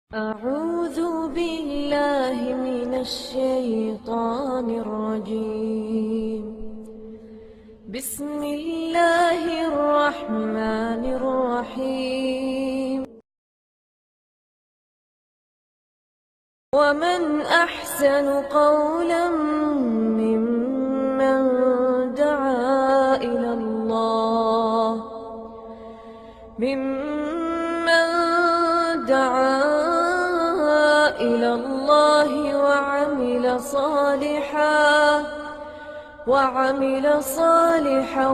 أعوذ بالله من الشيطان الرجيم. بسم الله الرحمن الرحيم. ومن أحسن قولا ممن دعا إلى الله وعمل صالحا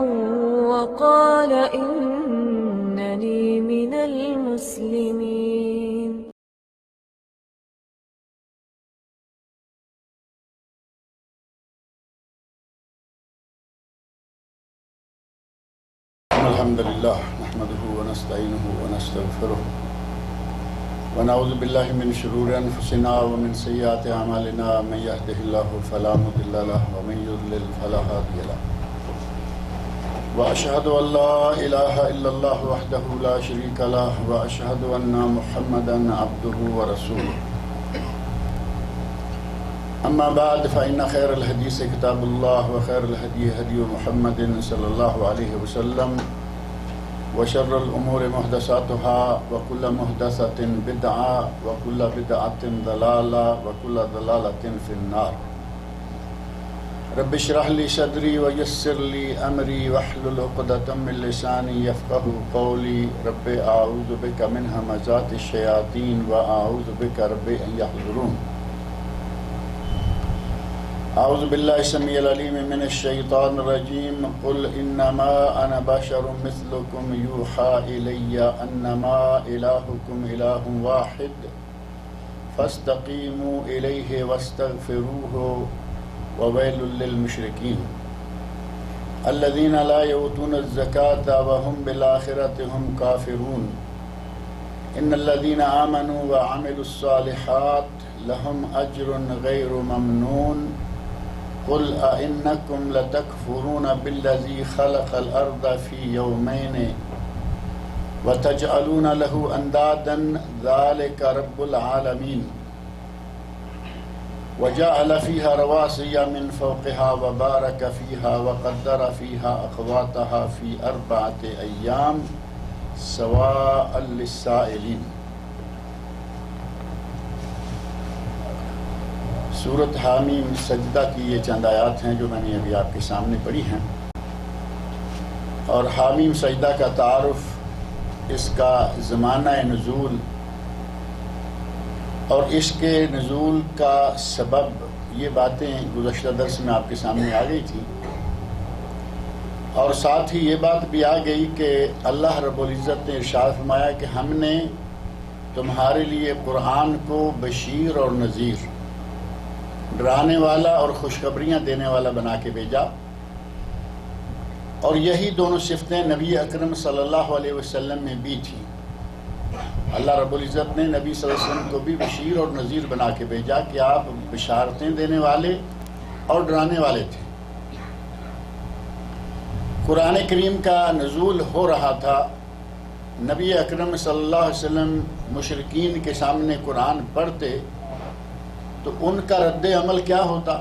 وقال إنني من المسلمين. الحمد لله نحمده ونستعينه ونستغفره ونعوذ بالله من شرور أنفسنا ومن سيئات أعمالنا. من يهده الله فلا مضل له ومن يضلل فلا هادي له. وأشهد أن لا إله إلا الله وحده لا شريك له وأشهد أن محمدا عبده ورسوله. أما بعد فإن خير الحديث كتاب الله وخير الهدي هدي محمد صلى الله عليه وسلم وشر الأمور محدثاتها وكل محدثة بدعة وكل بدعة ضلالة وكل ضلالة في النار. رب اشرح لي صدري ويسر لي أمري واحلل عقدة من لساني يفقهوا قولي. رب أعوذ بك من همزات الشياطين وأعوذ بك رب أن يحضرون. اعوذ باللہ السمیع العلیم من الشیطان الرجیم. قل انما انا بشر مثلکم یوحی الی انما الہکم الہ واحد فاستقیموا الیہ واستغفروہ وویل للمشرکین الذین لا یؤتون الزکاة وهم بالآخرة هم کافرون. ان الذین آمنوا وعملوا الصالحات لهم اجر غیر ممنون. قل أئنكم لتكفرون بالذي خلق الأرض في يومين وتجعلون له أندادا ذلك رب العالمين. وجعل فيها رواسي من فوقها وبارك فيها وقدر فيها أقواتها في 4 أيام سواء للسائلين. سورۃ حامیم سجدہ کی یہ چند آیات ہیں جو میں نے ابھی آپ کے سامنے پڑھی ہیں. اور حامیم سجدہ کا تعارف، اس کا زمانہ نزول اور اس کے نزول کا سبب، یہ باتیں گزشتہ درس میں آپ کے سامنے آ گئی تھی. اور ساتھ ہی یہ بات بھی آ گئی کہ اللہ رب العزت نے ارشاد فرمایا کہ ہم نے تمہارے لیے قرآن کو بشیر اور نذیر، ڈرانے والا اور خوشخبریاں دینے والا بنا کے بھیجا. اور یہی دونوں صفتیں نبی اکرم صلی اللہ علیہ وسلم میں بھی تھیں. اللہ رب العزت نے نبی صلی اللہ علیہ وسلم کو بھی بشیر اور نذیر بنا کے بھیجا کہ آپ بشارتیں دینے والے اور ڈرانے والے تھے. قرآن کریم کا نزول ہو رہا تھا. نبی اکرم صلی اللہ علیہ وسلم مشرکین کے سامنے قرآن پڑھتے تو ان کا رد عمل کیا ہوتا؟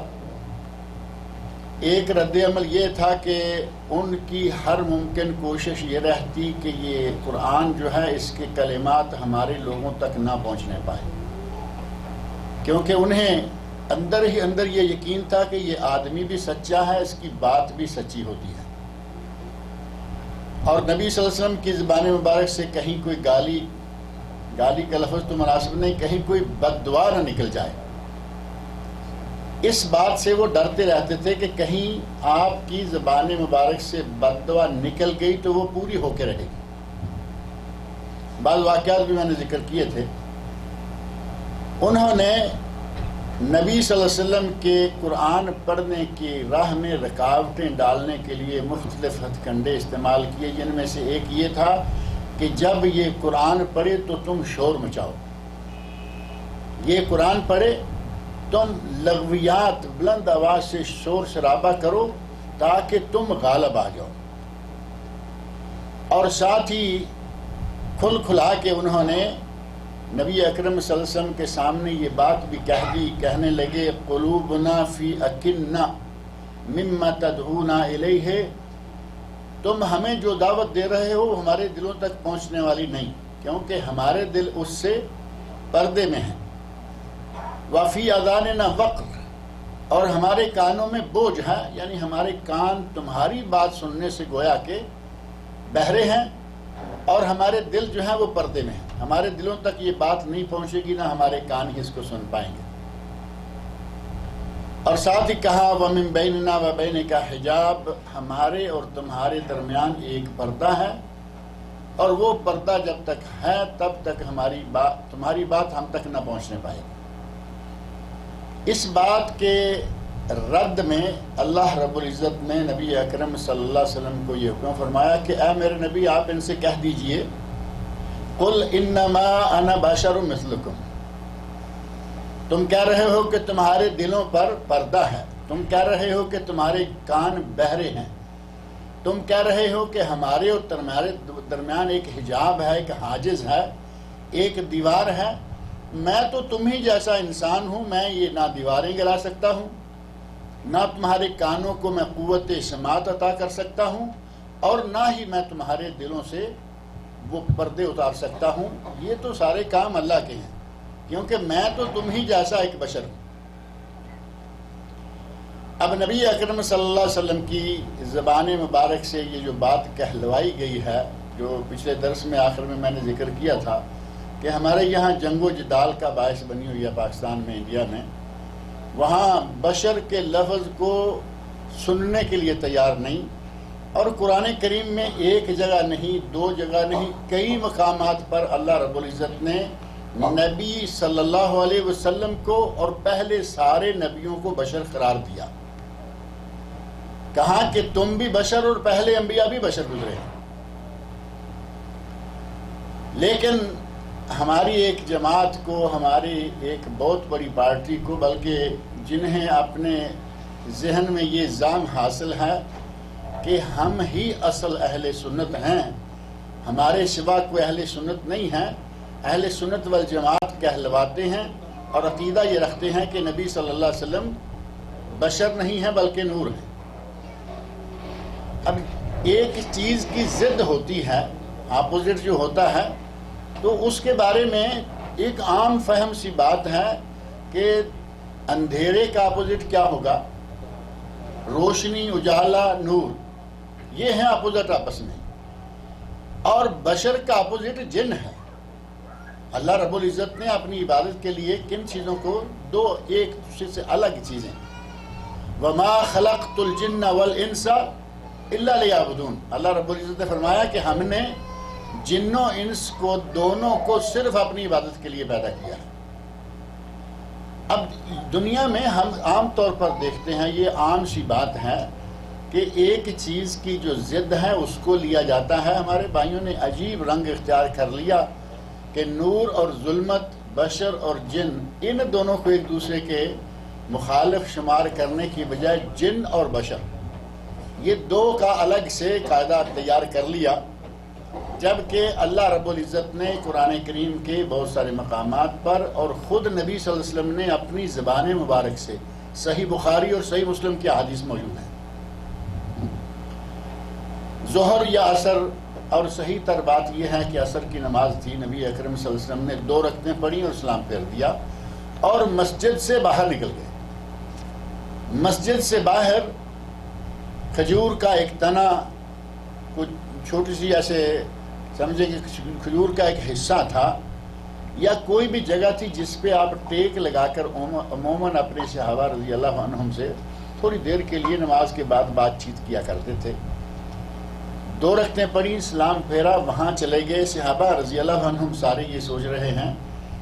ایک رد عمل یہ تھا کہ ان کی ہر ممکن کوشش یہ رہتی کہ یہ قرآن جو ہے اس کے کلمات ہمارے لوگوں تک نہ پہنچنے پائے، کیونکہ انہیں اندر ہی اندر یہ یقین تھا کہ یہ آدمی بھی سچا ہے، اس کی بات بھی سچی ہوتی ہے. اور نبی صلی اللہ علیہ وسلم کی زبان مبارک سے کہیں کوئی گالی کا لفظ تو مناسب نہیں، کہیں کوئی بد دعا نہ نکل جائے. اس بات سے وہ ڈرتے رہتے تھے کہ کہیں آپ کی زبان مبارک سے بد دعا نکل گئی تو وہ پوری ہو کے رہے گی. بعض واقعات بھی میں نے ذکر کیے تھے. انہوں نے نبی صلی اللہ علیہ وسلم کے قرآن پڑھنے کی راہ میں رکاوٹیں ڈالنے کے لیے مختلف ہتھ کنڈے استعمال کیے، جن میں سے ایک یہ تھا کہ جب یہ قرآن پڑھے تو تم شور مچاؤ. یہ قرآن پڑھے تم لغویات بلند آواز سے شور شرابہ کرو تاکہ تم غالب آ جاؤ. اور ساتھ ہی کھل کھلا کے انہوں نے نبی اکرم صلی اللہ علیہ وسلم کے سامنے یہ بات بھی کہہ دی، کہنے لگے قلوبنا فی اکنہ مما تدعونا الیہ، تم ہمیں جو دعوت دے رہے ہو ہمارے دلوں تک پہنچنے والی نہیں، کیونکہ ہمارے دل اس سے پردے میں ہیں۔ وفی اذاننا وقر، اور ہمارے کانوں میں بوجھ ہے، یعنی ہمارے کان تمہاری بات سننے سے گویا کہ بہرے ہیں، اور ہمارے دل جو ہیں وہ پردے میں ہیں، ہمارے دلوں تک یہ بات نہیں پہنچے گی، نہ ہمارے کان ہی اس کو سن پائیں گے۔ اور ساتھ ہی کہا وَمِن بَيْنِنَا وَبَيْنِكَ حجاب، ہمارے اور تمہارے درمیان ایک پردہ ہے، اور وہ پردہ جب تک ہے تب تک تمہاری بات ہم تک نہ پہنچنے پائے گی۔ اس بات کے رد میں اللہ رب العزت نے نبی اکرم صلی اللہ علیہ وسلم کو یہ حکم فرمایا کہ اے میرے نبی آپ ان سے کہہ دیجئے قل انما انا بشر مثلکم، تم کہہ رہے ہو کہ تمہارے دلوں پر پردہ ہے، تم کہہ رہے ہو کہ تمہارے کان بہرے ہیں، تم کہہ رہے ہو کہ ہمارے اور تمہارے درمیان ایک حجاب ہے، ایک حاجز ہے، ایک دیوار ہے۔ میں تو تم ہی جیسا انسان ہوں، میں یہ نہ دیواریں گرا سکتا ہوں، نہ تمہارے کانوں کو میں قوت سماعت عطا کر سکتا ہوں، اور نہ ہی میں تمہارے دلوں سے وہ پردے اتار سکتا ہوں۔ یہ تو سارے کام اللہ کے ہیں، کیونکہ میں تو تم ہی جیسا ایک بشر ہوں۔ اب نبی اکرم صلی اللہ علیہ وسلم کی زبان مبارک سے یہ جو بات کہلوائی گئی ہے، جو پچھلے درس میں آخر میں نے ذکر کیا تھا کہ ہمارے یہاں جنگ و جدال کا باعث بنی ہوئی ہے پاکستان میں، انڈیا میں، وہاں بشر کے لفظ کو سننے کے لیے تیار نہیں، اور قرآن کریم میں ایک جگہ نہیں، دو جگہ نہیں، کئی مقامات پر اللہ رب العزت نے نبی صلی اللہ علیہ وسلم کو اور پہلے سارے نبیوں کو بشر قرار دیا، کہا کہ تم بھی بشر اور پہلے انبیاء بھی بشر گزرے ہیں۔ لیکن ہماری ایک جماعت کو، ہماری ایک بہت بڑی پارٹی کو، بلکہ جنہیں اپنے ذہن میں یہ زعم حاصل ہے کہ ہم ہی اصل اہل سنت ہیں، ہمارے سوا کوئی اہل سنت نہیں ہے، اہل سنت والجماعت کہلواتے ہیں اور عقیدہ یہ رکھتے ہیں کہ نبی صلی اللہ علیہ وسلم بشر نہیں ہیں بلکہ نور ہیں۔ اب ایک چیز کی ضد ہوتی ہے، اپوزٹ جو ہوتا ہے، تو اس کے بارے میں ایک عام فہم سی بات ہے کہ اندھیرے کا اپوزٹ کیا ہوگا؟ روشنی، اجالا، نور، یہ ہیں اپوزٹ آپس میں۔ اور بشر کا اپوزٹ جن ہے۔ اللہ رب العزت نے اپنی عبادت کے لیے کن چیزوں کو ایک دوسرے سے الگ چیزیں، وَمَا خَلَقْتُ الْجِنَّ وَالْإِنسَ إِلَّا لِيَعْبُدُونَ، اللہ رب العزت نے فرمایا کہ ہم نے جن و انس کو دونوں کو صرف اپنی عبادت کے لیے پیدا کیا ہے۔ اب دنیا میں ہم عام طور پر دیکھتے ہیں، یہ عام سی بات ہے کہ ایک چیز کی جو ضد ہے اس کو لیا جاتا ہے۔ ہمارے بھائیوں نے عجیب رنگ اختیار کر لیا کہ نور اور ظلمت، بشر اور جن، ان دونوں کو ایک دوسرے کے مخالف شمار کرنے کی بجائے جن اور بشر، یہ دو کا الگ سے قاعدہ تیار کر لیا، جبکہ اللہ رب العزت نے قرآن کریم کے بہت سارے مقامات پر اور خود نبی صلی اللہ علیہ وسلم نے اپنی زبان مبارک سے، صحیح بخاری اور صحیح مسلم کی احادیث موجود ہیں، ظہر یا عصر، اور صحیح تر بات یہ ہے کہ عصر کی نماز تھی، نبی اکرم صلی اللہ علیہ وسلم نے 2 رکعتیں پڑھی اور سلام پھیر دیا اور مسجد سے باہر نکل گئے۔ مسجد سے باہر کھجور کا ایک تنا، کچھ چھوٹی سی ایسے سمجھے کہ کھجور کا ایک حصہ تھا، یا کوئی بھی جگہ تھی جس پہ آپ ٹیک لگا کر عموماً اپنے صحابہ رضی اللہ عنہم سے تھوڑی دیر کے لیے نماز کے بعد بات چیت کیا کرتے تھے۔ 2 رکعتیں پڑھی، سلام پھیرا، وہاں چلے گئے۔ صحابہ رضی اللہ عنہم سارے یہ سوچ رہے ہیں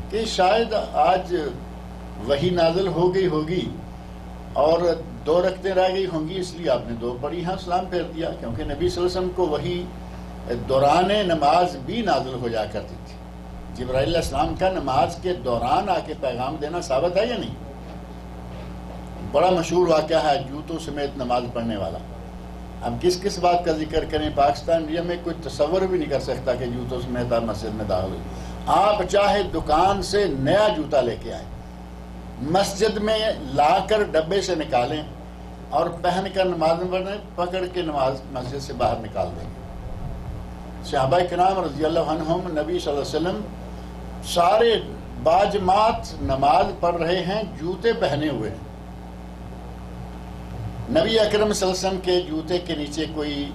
کہ شاید آج وحی نازل ہو گئی ہوگی اور 2 رکعتیں رہ گئی ہوں گی، اس لیے آپ نے 2 پڑھی، ہاں سلام پھیر دیا، کیونکہ نبی صلی اللہ علیہ وسلم کو وحی دوران نماز بھی نازل ہو جا کرتی تھی۔ جبرائیل علیہ السلام کا نماز کے دوران آ کے پیغام دینا ثابت ہے یا نہیں؟ بڑا مشہور واقعہ ہے جوتوں سمیت نماز پڑھنے والا۔ اب کس بات کا ذکر کریں، پاکستان انڈیا میں کوئی تصور بھی نہیں کر سکتا کہ جوتوں سمیت آپ مسجد میں داخل ہوئی۔ آپ چاہے دکان سے نیا جوتا لے کے آئیں، مسجد میں لا کر ڈبے سے نکالیں اور پہن کر نماز میں پڑھیں، پکڑ کے نماز مسجد سے باہر نکال دیں گے۔ صحابہ کرام رضی اللہ عنہم نبی صلی اللہ علیہ وسلم سارے باجماعت نماز پڑھ رہے ہیں، جوتے پہنے ہوئے ہیں۔ نبی اکرم صلی اللہ علیہ وسلم کے جوتے کے نیچے کوئی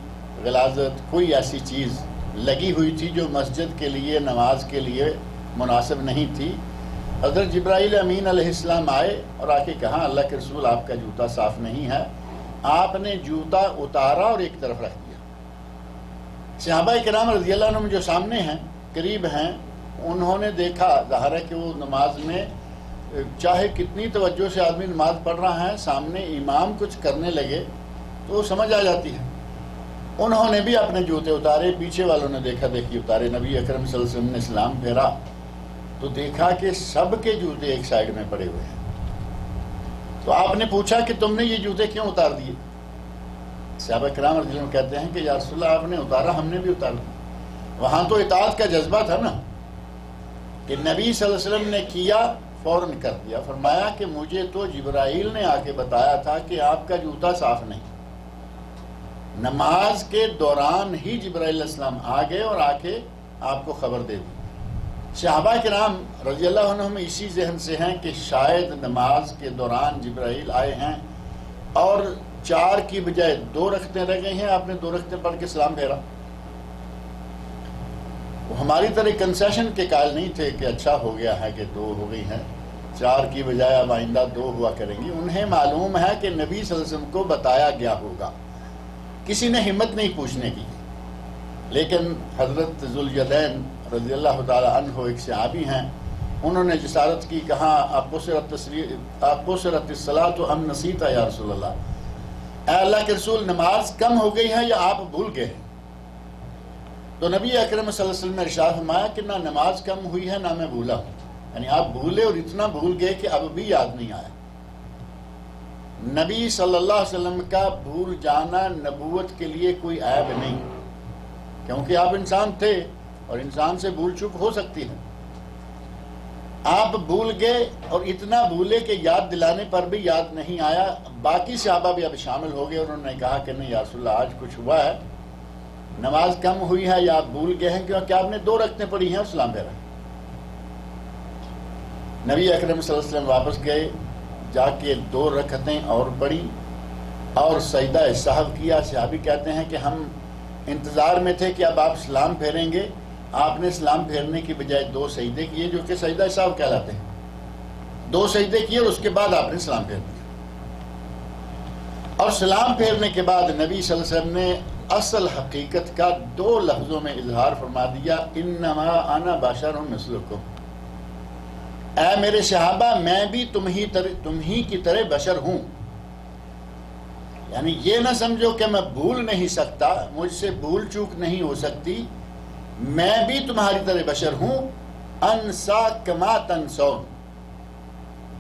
غلاظت، کوئی ایسی چیز لگی ہوئی تھی جو مسجد کے لیے، نماز کے لیے مناسب نہیں تھی۔ حضرت جبرائیل امین علیہ السلام آئے اور آ کے کہا اللہ کے رسول آپ کا جوتا صاف نہیں ہے۔ آپ نے جوتا اتارا اور ایک طرف رکھ دیا۔ صحابہ کرام رضی اللہ عنہم جو سامنے ہیں، قریب ہیں، انہوں نے دیکھا، ظاہر ہے کہ وہ نماز میں چاہے کتنی توجہ سے آدمی نماز پڑھ رہا ہے، سامنے امام کچھ کرنے لگے تو وہ سمجھ آ جاتی ہے۔ انہوں نے بھی اپنے جوتے اتارے، پیچھے والوں نے دیکھا دیکھی اتارے۔ نبی اکرم صلی اللہ علیہ وسلم نے سلام پھیرا تو دیکھا کہ سب کے جوتے ایک سائیڈ میں پڑے ہوئے ہیں۔ تو آپ نے پوچھا کہ تم نے یہ جوتے کیوں اتار دیے؟ صحابہ کرام رضی اللہ عنہ کہتے ہیں کہ یا رسول اللہ آپ نے اتارا، ہم نے بھی اتار دیا۔ وہاں تو اطاعت کا جذبہ تھا نا، کہ نبی صلی اللہ علیہ وسلم نے کیا فوراً کر دیا۔ فرمایا کہ مجھے تو جبرائیل نے آ کے بتایا تھا کہ آپ کا جوتا صاف نہیں۔ نماز کے دوران ہی جبرائیل علیہ السلام آ گئے اور آ کے آپ کو خبر دے دی۔ صحابہ کرام رضی اللہ عنہم اسی ذہن سے ہیں کہ شاید نماز کے دوران جبرائیل آئے ہیں اور 4 کی بجائے 2 رکعتیں رہ گئی ہیں، آپ نے 2 رکعتیں پڑھ کے سلام پھیرا۔ وہ ہماری طرح کنسیشن کے قائل نہیں تھے کہ اچھا ہو گیا ہے کہ 2 ہو گئی ہیں، 4 کی بجائے اب آئندہ 2 ہوا کریں گی۔ انہیں معلوم ہے کہ نبی صلی اللہ علیہ وسلم کو بتایا گیا ہوگا، کسی نے ہمت نہیں پوچھنے کی۔ لیکن حضرت ذوالیدین رضی اللہ تعالی عنہ ایک صحابی ہیں، انہوں نے جسارت کی، کہا اقصرت الصلاۃ ام نسیت یا رسول اللہ، اے اللہ کے رسول نماز کم ہو گئی ہے یا آپ بھول گئے ہیں؟ تو نبی اکرم صلی اللہ علیہ وسلم نے ارشاد فرمایا کہ نہ نماز کم ہوئی ہے نہ میں بھولا ہوں، یعنی آپ بھولے اور اتنا بھول گئے کہ اب بھی یاد نہیں آیا۔ نبی صلی اللہ علیہ وسلم کا بھول جانا نبوت کے لیے کوئی عیب نہیں، کیونکہ آپ انسان تھے اور انسان سے بھول چوک ہو سکتی ہے۔ آپ بھول گئے اور اتنا بھولے کہ یاد دلانے پر بھی یاد نہیں آیا۔ باقی صحابہ بھی اب شامل ہو گئے، انہوں نے کہا کہ نہیں یا رسول اللہ آج کچھ ہوا ہے، نماز کم ہوئی ہے یا آپ بھول گئے ہیں، کیونکہ آپ نے 2 رکعتیں پڑھی ہیں اور سلام پھیرا۔ نبی اکرم صلی اللہ علیہ وسلم واپس گئے، جا کے 2 رکعتیں اور پڑھی اور سجدہ سہو کیا۔ صحابی کہتے ہیں کہ ہم انتظار میں تھے کہ اب آپ سلام پھیریں گے، آپ نے سلام پھیرنے کی بجائے 2 سجدے کیے جو کہ سجدہ سہو کہلاتے ہیں۔ 2 سجدے کیے اور اس کے بعد آپ نے سلام پھیر دیا۔ اور سلام پھیرنے کے بعد نبی صلی اللہ علیہ وسلم نے اصل حقیقت کا 2 لفظوں میں اظہار فرما دیا، انما انا بشر مثلکم، اے میرے صحابہ میں بھی تم ہی کی طرح بشر ہوں۔ یعنی یہ نہ سمجھو کہ میں بھول نہیں سکتا، مجھ سے بھول چوک نہیں ہو سکتی، میں بھی تمہاری طرح بشر ہوں۔ انسا کما تنسون،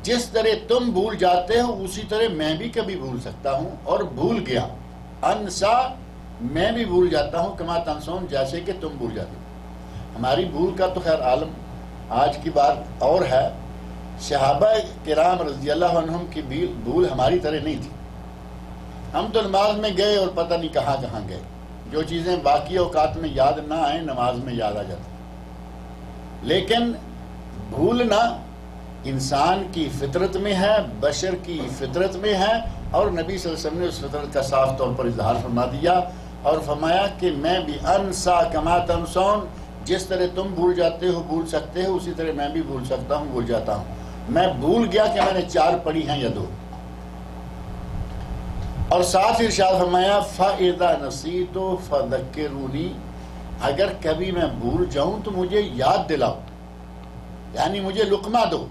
جس طرح تم بھول جاتے ہو اسی طرح میں بھی کبھی بھول سکتا ہوں اور بھول گیا۔ انسا میں بھی بھول جاتا ہوں، کما تنسون جیسے کہ تم بھول جاتے ہو۔ ہماری بھول کا تو خیر عالم آج کی بات اور ہے، صحابہ کرام رضی اللہ عنہم کی بھول ہماری طرح نہیں تھی۔ ہم تو نماز میں گئے اور پتہ نہیں کہاں کہاں گئے، جو چیزیں باقی اوقات میں یاد نہ آئیں نماز میں یاد آ جاتی۔ لیکن بھولنا انسان کی فطرت میں ہے، بشر کی فطرت میں ہے، اور نبی صلی اللہ علیہ وسلم نے اس فطرت کا صاف طور پر اظہار فرما دیا اور فرمایا کہ میں بھی انسا کما تنسون، جس طرح تم بھول جاتے ہو بھول سکتے ہو اسی طرح میں بھی بھول سکتا ہوں، بھول جاتا ہوں۔ میں بھول گیا کہ میں نے 4 پڑھی ہیں یا 2۔ اور ساتھ ارشاد فرمایا فَإِذَا نَسِيتُ فَذَكِّرُونِي، اگر کبھی میں بھول جاؤں تو مجھے یاد دلاؤ، یعنی مجھے لقمہ دو۔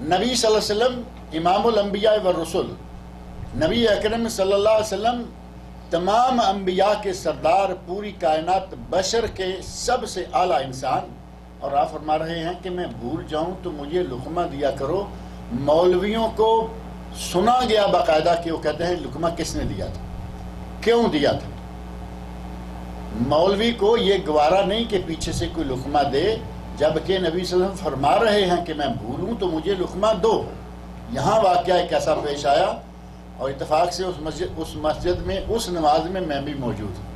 نبی صلی اللہ علیہ وسلم امام الانبیاء والرسل، نبی اکرم صلی اللہ علیہ وسلم تمام انبیاء کے سردار، پوری کائنات بشر کے سب سے اعلیٰ انسان، اور آپ فرما رہے ہیں کہ میں بھول جاؤں تو مجھے لقمہ دیا کرو۔ مولویوں کو سنا گیا باقاعدہ کہ وہ کہتے ہیں لقمہ کس نے دیا تھا، کیوں دیا تھا۔ مولوی کو یہ گوارا نہیں کہ پیچھے سے کوئی لقمہ دے، جبکہ نبی صلی اللہ علیہ وسلم فرما رہے ہیں کہ میں بھولوں تو مجھے لقمہ دو۔ یہاں واقعہ ایک ایسا پیش آیا اور اتفاق سے اس مسجد میں اس نماز میں بھی موجود ہوں۔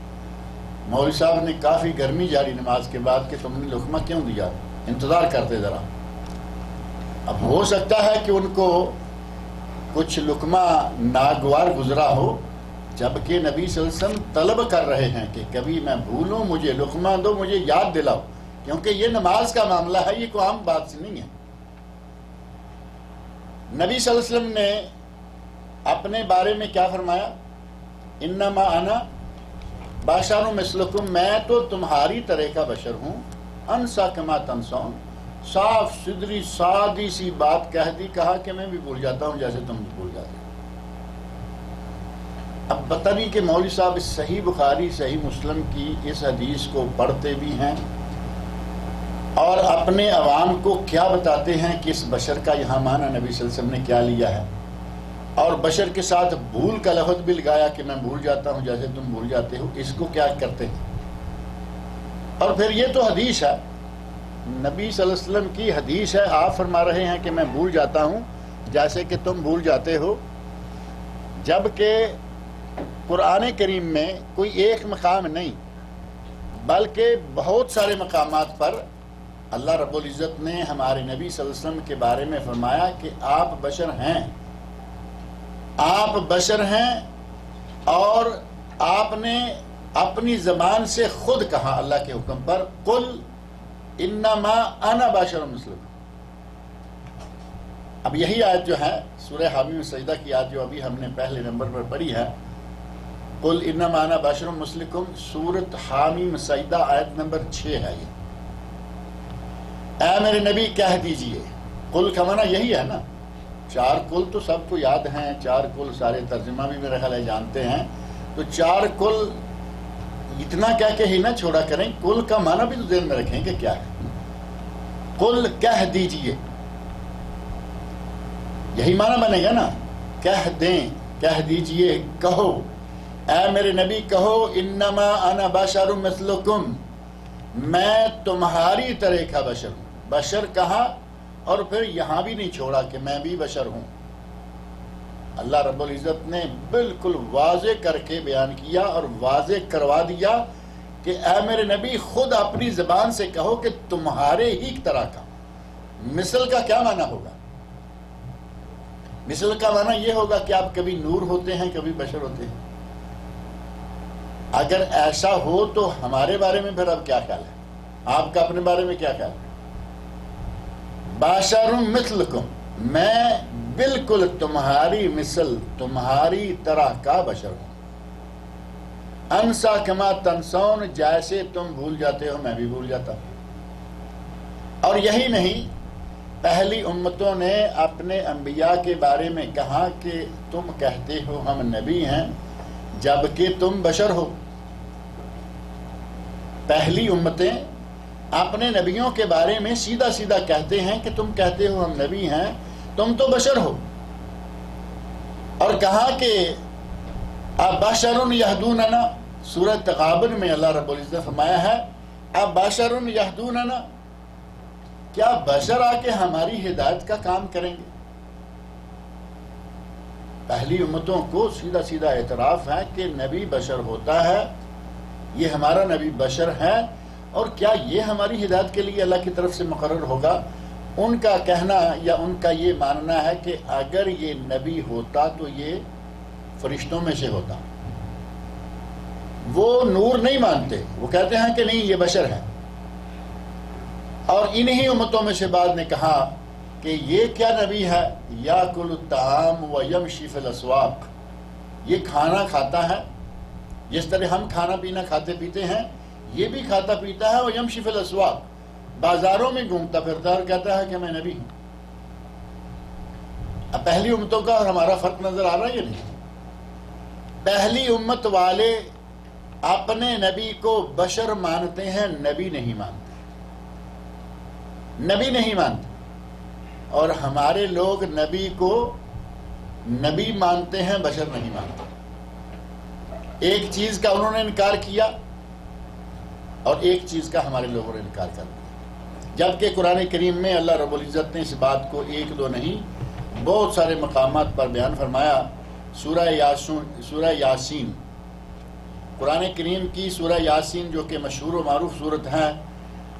مولوی صاحب نے کافی گرمی جاری نماز کے بعد کہ تم نے لقمہ کیوں دیا، انتظار کرتے ذرا۔ اب ہو سکتا ہے کہ ان کو کچھ لقمہ ناگوار گزرا ہو، جبکہ نبی صلی اللہ علیہ وسلم طلب کر رہے ہیں کہ کبھی میں بھولوں مجھے لقمہ دو، مجھے یاد دلاؤ، کیونکہ یہ نماز کا معاملہ ہے، یہ کوئی عام بات سے نہیں ہے۔ نبی صلی اللہ علیہ وسلم نے اپنے بارے میں کیا فرمایا؟ انما انا بشر مثلکم، میں تو تمہاری طرح کا بشر ہوں، انسا کما تنسون، صاف ستھری سادی سی بات کہہ دی، کہا کہ میں بھی بھول جاتا ہوں جیسے تم بھی بھول جاتے ہو۔ اب پتہ نہیں کہ مولوی صاحب اس صحیح بخاری صحیح مسلم کی اس حدیث کو پڑھتے بھی ہیں اور اپنے عوام کو کیا بتاتے ہیں کہ اس بشر کا یہاں معنی نبی صلی اللہ علیہ وسلم نے کیا لیا ہے، اور بشر کے ساتھ بھول کا لفظ بھی لگایا کہ میں بھول جاتا ہوں جیسے تم بھول جاتے ہو، اس کو کیا کرتے ہیں۔ اور پھر یہ تو حدیث ہے، نبی صلی اللہ علیہ وسلم کی حدیث ہے، آپ فرما رہے ہیں کہ میں بھول جاتا ہوں جیسے کہ تم بھول جاتے ہو، جبکہ قرآن کریم میں کوئی ایک مقام نہیں بلکہ بہت سارے مقامات پر اللہ رب العزت نے ہمارے نبی صلی اللہ علیہ وسلم کے بارے میں فرمایا کہ آپ بشر ہیں، آپ بشر ہیں، اور آپ نے اپنی زبان سے خود کہا اللہ کے حکم پر، قل انما انا بشر مثلکم۔ اب یہی آیت جو ہے سورہ حامیم سجدہ کی آیت جو ابھی ہم نے پہلے نمبر پر پڑھی ہے، قل انما انا بشر مثلکم، سورۃ حامیم سجدہ آیت نمبر 6 ہے یہ۔ اے میرے نبی کہہ دیجئے، قل کا معنی یہی ہے نا، 4 قل تو سب کو یاد ہیں، 4 قل سارے ترجمہ بھی میرے خیال ہے جانتے ہیں، تو 4 قل اتنا کہہ کے ہی نہ چھوڑا کریں، قل کا معنی بھی تو ذہن میں رکھیں کہ کیا ہے۔ قل کہہ دیجئے، یہی معنی بنے گا نا، کہہ دیں، کہہ دیجئے، کہو، اے میرے نبی کہو، انما انا بشر مثلکم، میں تمہاری طرح کا بشر ہوں۔ بشر کہا اور پھر یہاں بھی نہیں چھوڑا کہ میں بھی بشر ہوں۔ اللہ رب العزت نے بالکل واضح کر کے بیان کیا اور واضح کروا دیا کہ اے میرے نبی خود اپنی زبان سے کہو کہ تمہارے ہی طرح کا۔ مثل کا کیا معنی ہوگا؟ مثل کا معنی یہ ہوگا کہ آپ کبھی نور ہوتے ہیں کبھی بشر ہوتے ہیں۔ اگر ایسا ہو تو ہمارے بارے میں پھر اب کیا خیال ہے؟ آپ کا اپنے بارے میں کیا خیال ہے؟ بشر مثلکم، میں بالکل تمہاری مثل، تمہاری طرح کا بشر ہوں۔ انسا کما تنسون، جیسے تم بھول جاتے ہو میں بھی بھول جاتا ہوں۔ اور یہی نہیں، پہلی امتوں نے اپنے انبیاء کے بارے میں کہا کہ تم کہتے ہو ہم نبی ہیں جبکہ تم بشر ہو۔ پہلی امتیں اپنے نبیوں کے بارے میں سیدھا سیدھا کہتے ہیں کہ تم کہتے ہو ہم نبی ہیں، تم تو بشر ہو۔ اور کہا کہ ابشر یہدوننا، سورہ تغابن میں اللہ رب العزت فرمایا ہے ابشر یہدوننا، کیا بشر آ کے ہماری ہدایت کا کام کریں گے؟ پہلی امتوں کو سیدھا سیدھا اعتراف ہے کہ نبی بشر ہوتا ہے، یہ ہمارا نبی بشر ہے، اور کیا یہ ہماری ہدایت کے لیے اللہ کی طرف سے مقرر ہوگا؟ ان کا کہنا یا ان کا یہ ماننا ہے کہ اگر یہ نبی ہوتا تو یہ فرشتوں میں سے ہوتا۔ وہ نور نہیں مانتے، وہ کہتے ہیں کہ نہیں یہ بشر ہے۔ اور انہی امتوں میں سے بعد نے کہا کہ یہ کیا نبی ہے، یاکل الطعام و یمشی فی الاسواق، یہ کھانا کھاتا ہے جس طرح ہم کھانا پینا کھاتے پیتے ہیں، یہ بھی کھاتا پیتا ہے، اور یمشی فی الاسواق، بازاروں میں گھومتا پھرتا ہے اور کہتا ہے کہ میں نبی ہوں۔ اب پہلی امتوں کا اور ہمارا فرق نظر آ رہا ہے یا نہیں؟ پہلی امت والے اپنے نبی کو بشر مانتے ہیں، نبی نہیں مانتے، نبی نہیں مانتے۔ اور ہمارے لوگ نبی کو نبی مانتے ہیں، بشر نہیں مانتے۔ ایک چیز کا انہوں نے انکار کیا اور ایک چیز کا ہمارے لوگوں نے انکار کر دیا، جبکہ قرآن کریم میں اللہ رب العزت نے اس بات کو ایک دو نہیں بہت سارے مقامات پر بیان فرمایا۔ سورہ یاسین، قرآن کریم کی سورہ یاسین جو کہ مشہور و معروف صورت ہے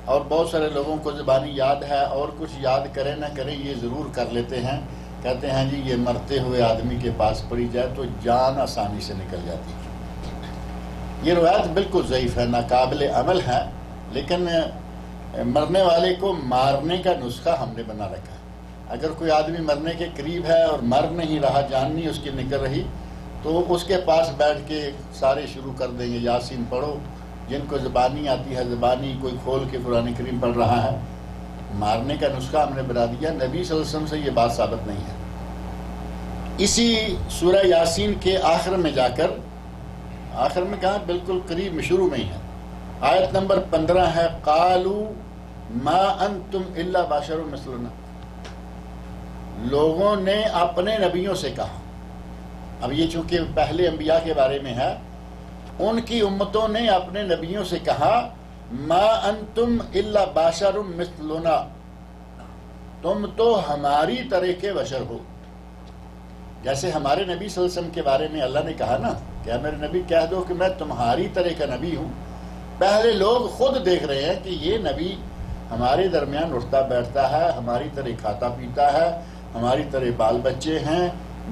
اور بہت سارے لوگوں کو زبانی یاد ہے، اور کچھ یاد کریں نہ کریں یہ ضرور کر لیتے ہیں، کہتے ہیں جی یہ مرتے ہوئے آدمی کے پاس پڑی جائے تو جان آسانی سے نکل جاتی ہے۔ یہ روایت بالکل ضعیف ہے، ناقابل عمل ہے، لیکن مرنے والے کو مارنے کا نسخہ ہم نے بنا رکھا ہے۔ اگر کوئی آدمی مرنے کے قریب ہے اور مر نہیں رہا، جان نہیں اس کی نکل رہی، تو اس کے پاس بیٹھ کے سارے شروع کر دیں گے یاسین پڑھو، جن کو زبانی آتی ہے زبانی، کوئی کھول کے قرآن کریم پڑھ رہا ہے۔ مارنے کا نسخہ ہم نے بنا دیا، نبی صلی اللہ علیہ وسلم سے یہ بات ثابت نہیں ہے۔ اسی سورہ یاسین کے آخر میں جا کر، آخر میں کہاں، بالکل قریب شروع میں ہی ہے، آیت نمبر 15 ہے، قالوا ما انتم الا بشر مثلنا۔ لوگوں نے اپنے نبیوں سے کہا، اب یہ چونکہ پہلے انبیاء کے بارے میں ہے، ان کی امتوں نے اپنے نبیوں سے کہا ما انتم الا بشر مثلنا، تم تو ہماری طرح کے بشر ہو۔ جیسے ہمارے نبی صلی اللہ علیہ وسلم کے بارے میں اللہ نے کہا نا کہ میرے نبی کہہ دو کہ میں تمہاری طرح کا نبی ہوں، پہلے لوگ خود دیکھ رہے ہیں کہ یہ نبی ہمارے درمیان اٹھتا بیٹھتا ہے، ہماری طرح کھاتا پیتا ہے، ہماری طرح بال بچے ہیں،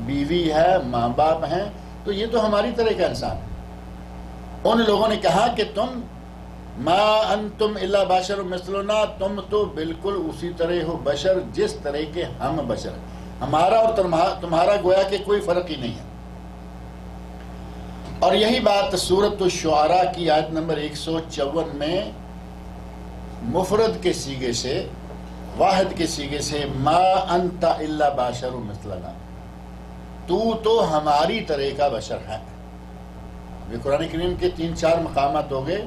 بیوی ہے، ماں باپ ہیں، تو یہ تو ہماری طرح کا انسان ہے۔ ان لوگوں نے کہا کہ تم ما انتم الا بشر مثلنا، تم تو بالکل اسی طرح ہو بشر جس طرح کے ہم بشر ہیں، ہمارا اور تمہارا گویا کہ کوئی فرق ہی نہیں ہے۔ اور یہی بات سورۃ الشعراء کی آیت نمبر 154 میں مفرد کے سیغے سے، واحد کے سیغے سے، ما انت الا بشر مثلنا، تو ہماری طرح کا بشر ہے۔ یہ قرآن کریم کے 3-4 مقامات ہو گئے۔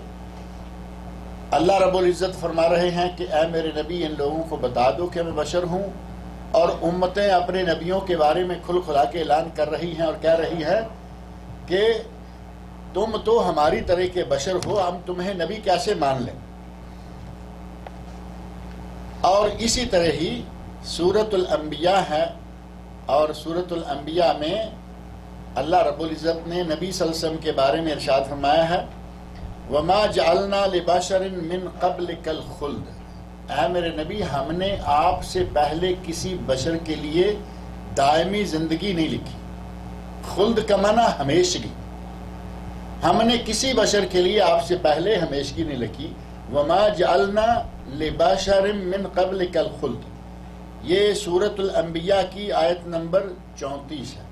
اللہ رب العزت فرما رہے ہیں کہ اے میرے نبی ان لوگوں کو بتا دو کہ میں بشر ہوں، اور امتیں اپنے نبیوں کے بارے میں کھل کھلا کے اعلان کر رہی ہیں اور کہہ رہی ہیں کہ تم تو ہماری طرح کے بشر ہو، ہم تمہیں نبی کیسے مان لیں۔ اور اسی طرح ہی سورۃ الانبیاء ہے، اور سورۃ الانبیاء میں اللہ رب العزت نے نبی صلی اللہ علیہ وسلم کے بارے میں ارشاد فرمایا ہے وَمَا جَعَلْنَا لِبَشَرٍ مِّن قَبْلِكَ الْخُلْدَ، اے میرے نبی ہم نے آپ سے پہلے کسی بشر کے لیے دائمی زندگی نہیں لکھی۔ خلد کا معنی ہمیشگی، ہم نے کسی بشر کے لیے آپ سے پہلے ہمیشگی نہیں لکھی۔ وَمَا جَعَلْنَا لِبَشَرٍ مِّن قَبْلِكَ الْخُلْدَ، یہ سورۃ الانبیاء کی آیت نمبر 34 ہے۔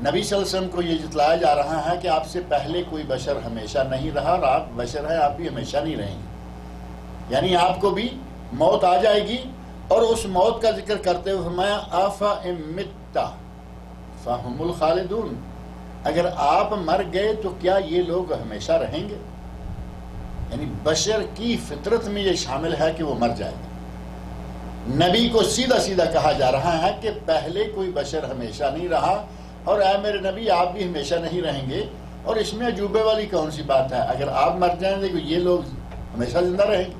نبی صلی اللہ علیہ وسلم کو یہ جتلایا جا رہا ہے کہ آپ سے پہلے کوئی بشر ہمیشہ نہیں رہا، اور آپ بشر ہیں، آپ بھی ہمیشہ نہیں رہیں گے، یعنی آپ کو بھی موت آ جائے گی۔ اور اس موت کا ذکر کرتے ہوئے فرمایا آفَإِن مِتَّ فَهُمُ الْخَالِدُونَ، اگر آپ مر گئے تو کیا یہ لوگ ہمیشہ رہیں گے؟ یعنی بشر کی فطرت میں یہ شامل ہے کہ وہ مر جائے گا۔ نبی کو سیدھا سیدھا کہا جا رہا ہے کہ پہلے کوئی بشر ہمیشہ نہیں رہا، اور اے میرے نبی آپ بھی ہمیشہ نہیں رہیں گے، اور اس میں عجوبے والی کون سی بات ہے؟ اگر آپ مر جائیں گے تو یہ لوگ ہمیشہ زندہ رہیں گے۔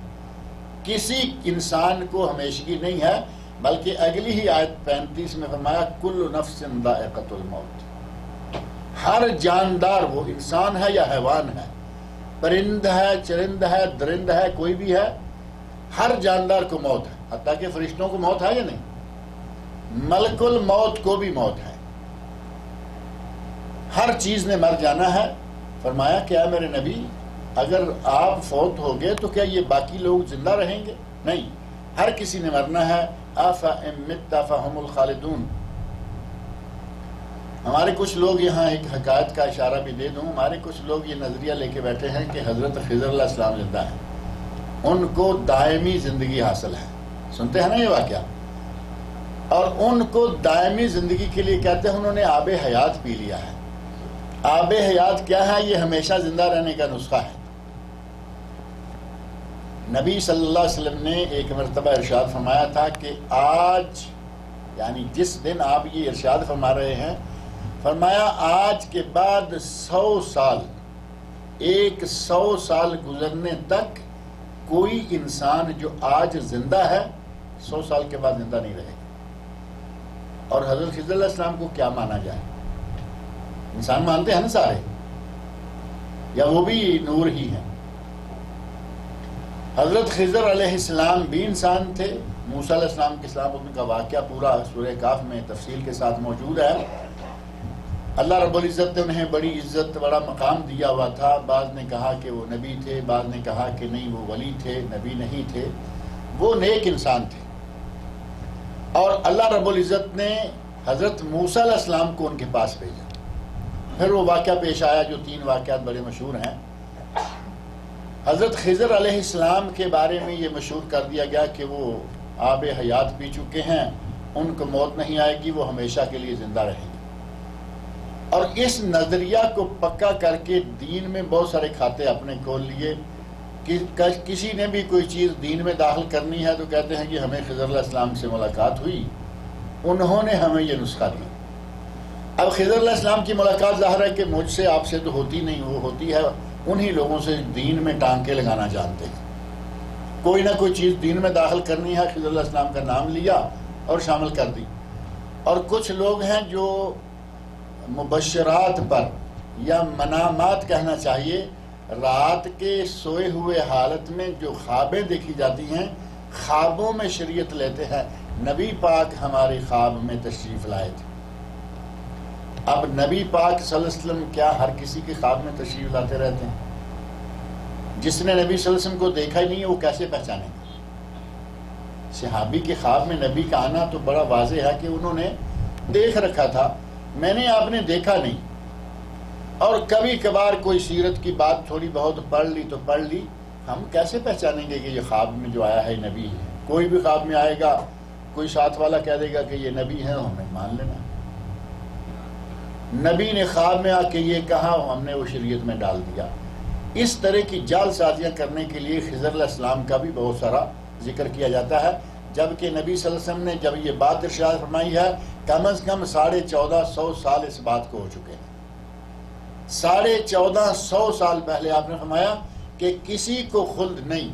کسی انسان کو ہمیشگی نہیں ہے، بلکہ اگلی ہی آیت 35 میں فرمایا کل نفس ذائقۃ الموت، ہر جاندار، وہ انسان ہے یا حیوان ہے، پرند ہے، چرند ہے، درند ہے، کوئی بھی ہے، ہر جاندار کو موت ہے، حتیٰ کہ فرشتوں کو موت ہے یا نہیں، ملک الموت کو بھی موت ہے، ہر چیز نے مر جانا ہے۔ فرمایا کہ اے میرے نبی اگر آپ فوت ہو گئے تو کیا یہ باقی لوگ زندہ رہیں گے؟ نہیں، ہر کسی نے مرنا ہے۔ آفَإِن مِتَّ فَهُمُ الْخَالِدُونَ۔ ہمارے کچھ لوگ یہاں ایک حکایت کا اشارہ بھی دے دوں، ہمارے کچھ لوگ یہ نظریہ لے کے بیٹھے ہیں کہ حضرت خضر علیہ السلام زندہ ہیں، ان کو دائمی زندگی حاصل ہے، سنتے ہیں نا یہ واقعہ، اور ان کو دائمی زندگی کے لیے کہتے ہیں انہوں نے آب حیات پی لیا ہے۔ آب حیات کیا ہے؟ یہ ہمیشہ زندہ رہنے کا نسخہ ہے۔ نبی صلی اللہ علیہ وسلم نے ایک مرتبہ ارشاد فرمایا تھا کہ آج، یعنی جس دن آپ یہ ارشاد فرما رہے ہیں، فرمایا آج کے بعد 100 سال 100 سال گزرنے تک کوئی انسان جو آج زندہ ہے 100 سال کے بعد زندہ نہیں رہے گا۔ اور حضرت خضر علیہ السلام کو کیا مانا جائے؟ انسان مانتے ہیں نا سارے، یا وہ بھی نور ہی ہیں؟ حضرت خضر علیہ السلام بھی انسان تھے، موسیٰ علیہ السلام کے سلام ان کا واقعہ پورا سورہ کہف میں تفصیل کے ساتھ موجود ہے۔ اللہ رب العزت نے انہیں بڑی عزت، بڑا مقام دیا ہوا تھا۔ بعض نے کہا کہ وہ نبی تھے، بعض نے کہا کہ نہیں وہ ولی تھے، نبی نہیں تھے، وہ نیک انسان تھے۔ اور اللہ رب العزت نے حضرت موسیٰ علیہ السلام کو ان کے پاس بھیجا۔ پھر وہ واقعہ پیش آیا جو 3 واقعات بڑے مشہور ہیں۔ حضرت خضر علیہ السلام کے بارے میں یہ مشہور کر دیا گیا کہ وہ آب حیات پی چکے ہیں، ان کو موت نہیں آئے گی، وہ ہمیشہ کے لیے زندہ رہیں گے۔ اور اس نظریہ کو پکا کر کے دین میں بہت سارے کھاتے اپنے کھول لیے کہ کسی نے بھی کوئی چیز دین میں داخل کرنی ہے تو کہتے ہیں کہ ہمیں خضر علیہ السلام سے ملاقات ہوئی، انہوں نے ہمیں یہ نسخہ دیا۔ اب خضر علیہ السلام کی ملاقات ظاہر ہے کہ مجھ سے آپ سے تو ہوتی نہیں، وہ ہوتی ہے انہی لوگوں سے دین میں ٹانکے لگانا جانتے ہیں۔ کوئی نہ کوئی چیز دین میں داخل کرنی ہے، خضر علیہ السلام کا نام لیا اور شامل کر دی۔ اور کچھ لوگ ہیں جو مبشرات پر یا منامات کہنا چاہیے، رات کے سوئے ہوئے حالت میں جو خوابیں دیکھی جاتی ہیں، خوابوں میں شریعت لیتے ہیں۔ نبی پاک ہمارے خواب میں تشریف لائے تھے۔ اب نبی پاک صلی اللہ علیہ وسلم کیا ہر کسی کے خواب میں تشریف لاتے رہتے ہیں؟ جس نے نبی صلی اللہ علیہ وسلم کو دیکھا ہی نہیں ہے وہ کیسے پہچانے گا؟ صحابی کے خواب میں نبی کا آنا تو بڑا واضح ہے کہ انہوں نے دیکھ رکھا تھا، میں نے آپ نے دیکھا نہیں۔ اور کبھی کبھار کوئی سیرت کی بات تھوڑی بہت پڑھ لی تو پڑھ لی، ہم کیسے پہچانیں گے کہ یہ خواب میں جو آیا ہے نبی ہے؟ کوئی بھی خواب میں آئے گا، کوئی ساتھ والا کہہ دے گا کہ یہ نبی ہے، ہمیں مان لینا۔ نبی نے خواب میں آ کے یہ کہا، ہم نے وہ شریعت میں ڈال دیا۔ اس طرح کی جعل سازیاں کرنے کے لیے خضر علیہ السلام کا بھی بہت سارا ذکر کیا جاتا ہے، جبکہ نبی صلی اللہ علیہ وسلم نے جب یہ بات ارشاد فرمائی ہے کم از کم 1450 سال اس بات کو ہو چکے ہیں۔ 1450 سال پہلے آپ نے فرمایا کہ کسی کو خلد نہیں،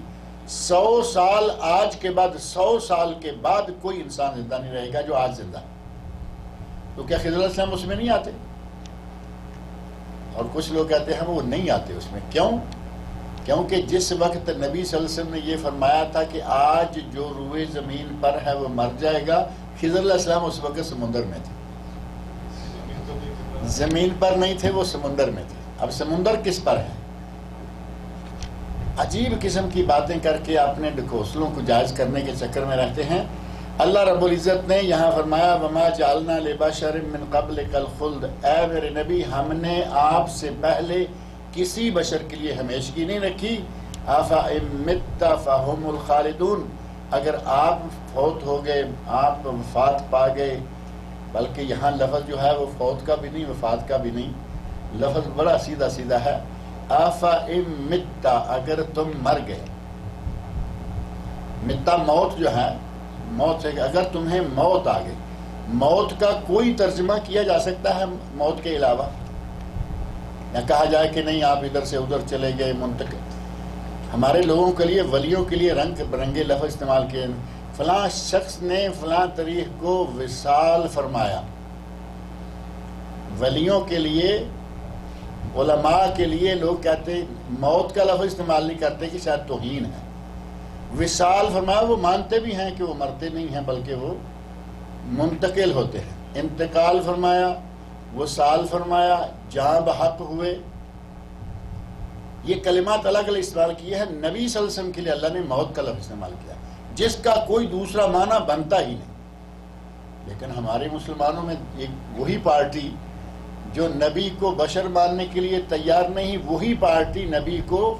100 سال آج کے بعد 100 سال کے بعد کوئی انسان زندہ نہیں رہے گا جو آج زندہ ہے۔ تو کیا خضر علیہ السلام اس میں نہیں آتے؟ اور کچھ لوگ کہتے ہیں وہ نہیں آتے اس میں۔ کیوں؟ کیونکہ جس وقت نبی صلی اللہ علیہ وسلم نے یہ فرمایا تھا کہ آج جو روئے زمین پر ہے وہ مر جائے گا، خضر علیہ السلام اس وقت سمندر میں تھے، زمین پر نہیں تھے، وہ سمندر میں تھے۔ اب سمندر کس پر ہے؟ عجیب قسم کی باتیں کر کے اپنے ڈھکوسلوں کو جائز کرنے کے چکر میں رہتے ہیں۔ اللہ رب العزت نے یہاں فرمایا وَمَا جَعَلْنَا لِبَشَرٍ مِّن قَبْلِكَ الْخُلْدَ، اے میرے نبی ہم نے آپ سے پہلے کسی بشر کے لیے ہمیشگی نہیں رکھی۔ أَفَإِن مِتَّ فَهُمُ الْخَالِدُونَ، اگر آپ فوت ہو گئے، آپ وفات پا گئے، بلکہ یہاں لفظ جو ہے وہ فوت کا بھی نہیں، وفات کا بھی نہیں، لفظ بڑا سیدھا سیدھا ہے۔ أَفَإِن مِتَّ، اگر تم مر گئے، متا موت جو ہے، موت سے اگر تمہیں موت آ گئی، موت کا کوئی ترجمہ کیا جا سکتا ہے موت کے علاوہ؟ یا کہا جائے کہ نہیں آپ ادھر سے ادھر چلے گئے، منتقل۔ ہمارے لوگوں کے لیے، ولیوں کے لیے رنگ برنگے لفظ استعمال کیے، فلاں شخص نے فلاں تاریخ کو وصال فرمایا۔ ولیوں کے لیے، علماء کے لیے لوگ کہتے ہیں موت کا لفظ استعمال نہیں کرتے کہ شاید توہین ہے۔ وصال فرمایا، وہ مانتے بھی ہیں کہ وہ مرتے نہیں ہیں بلکہ وہ منتقل ہوتے ہیں۔ انتقال فرمایا، وصال فرمایا، جاں بحق ہوئے۔ یہ کلمات الگ الگ استعمال کیے ہیں۔ نبی صلی اللہ علیہ وسلم کے لیے اللہ نے موت کا لفظ استعمال کیا جس کا کوئی دوسرا معنی بنتا ہی نہیں۔ لیکن ہمارے مسلمانوں میں ایک وہی پارٹی جو نبی کو بشر ماننے کے لیے تیار نہیں، وہی پارٹی نبی کو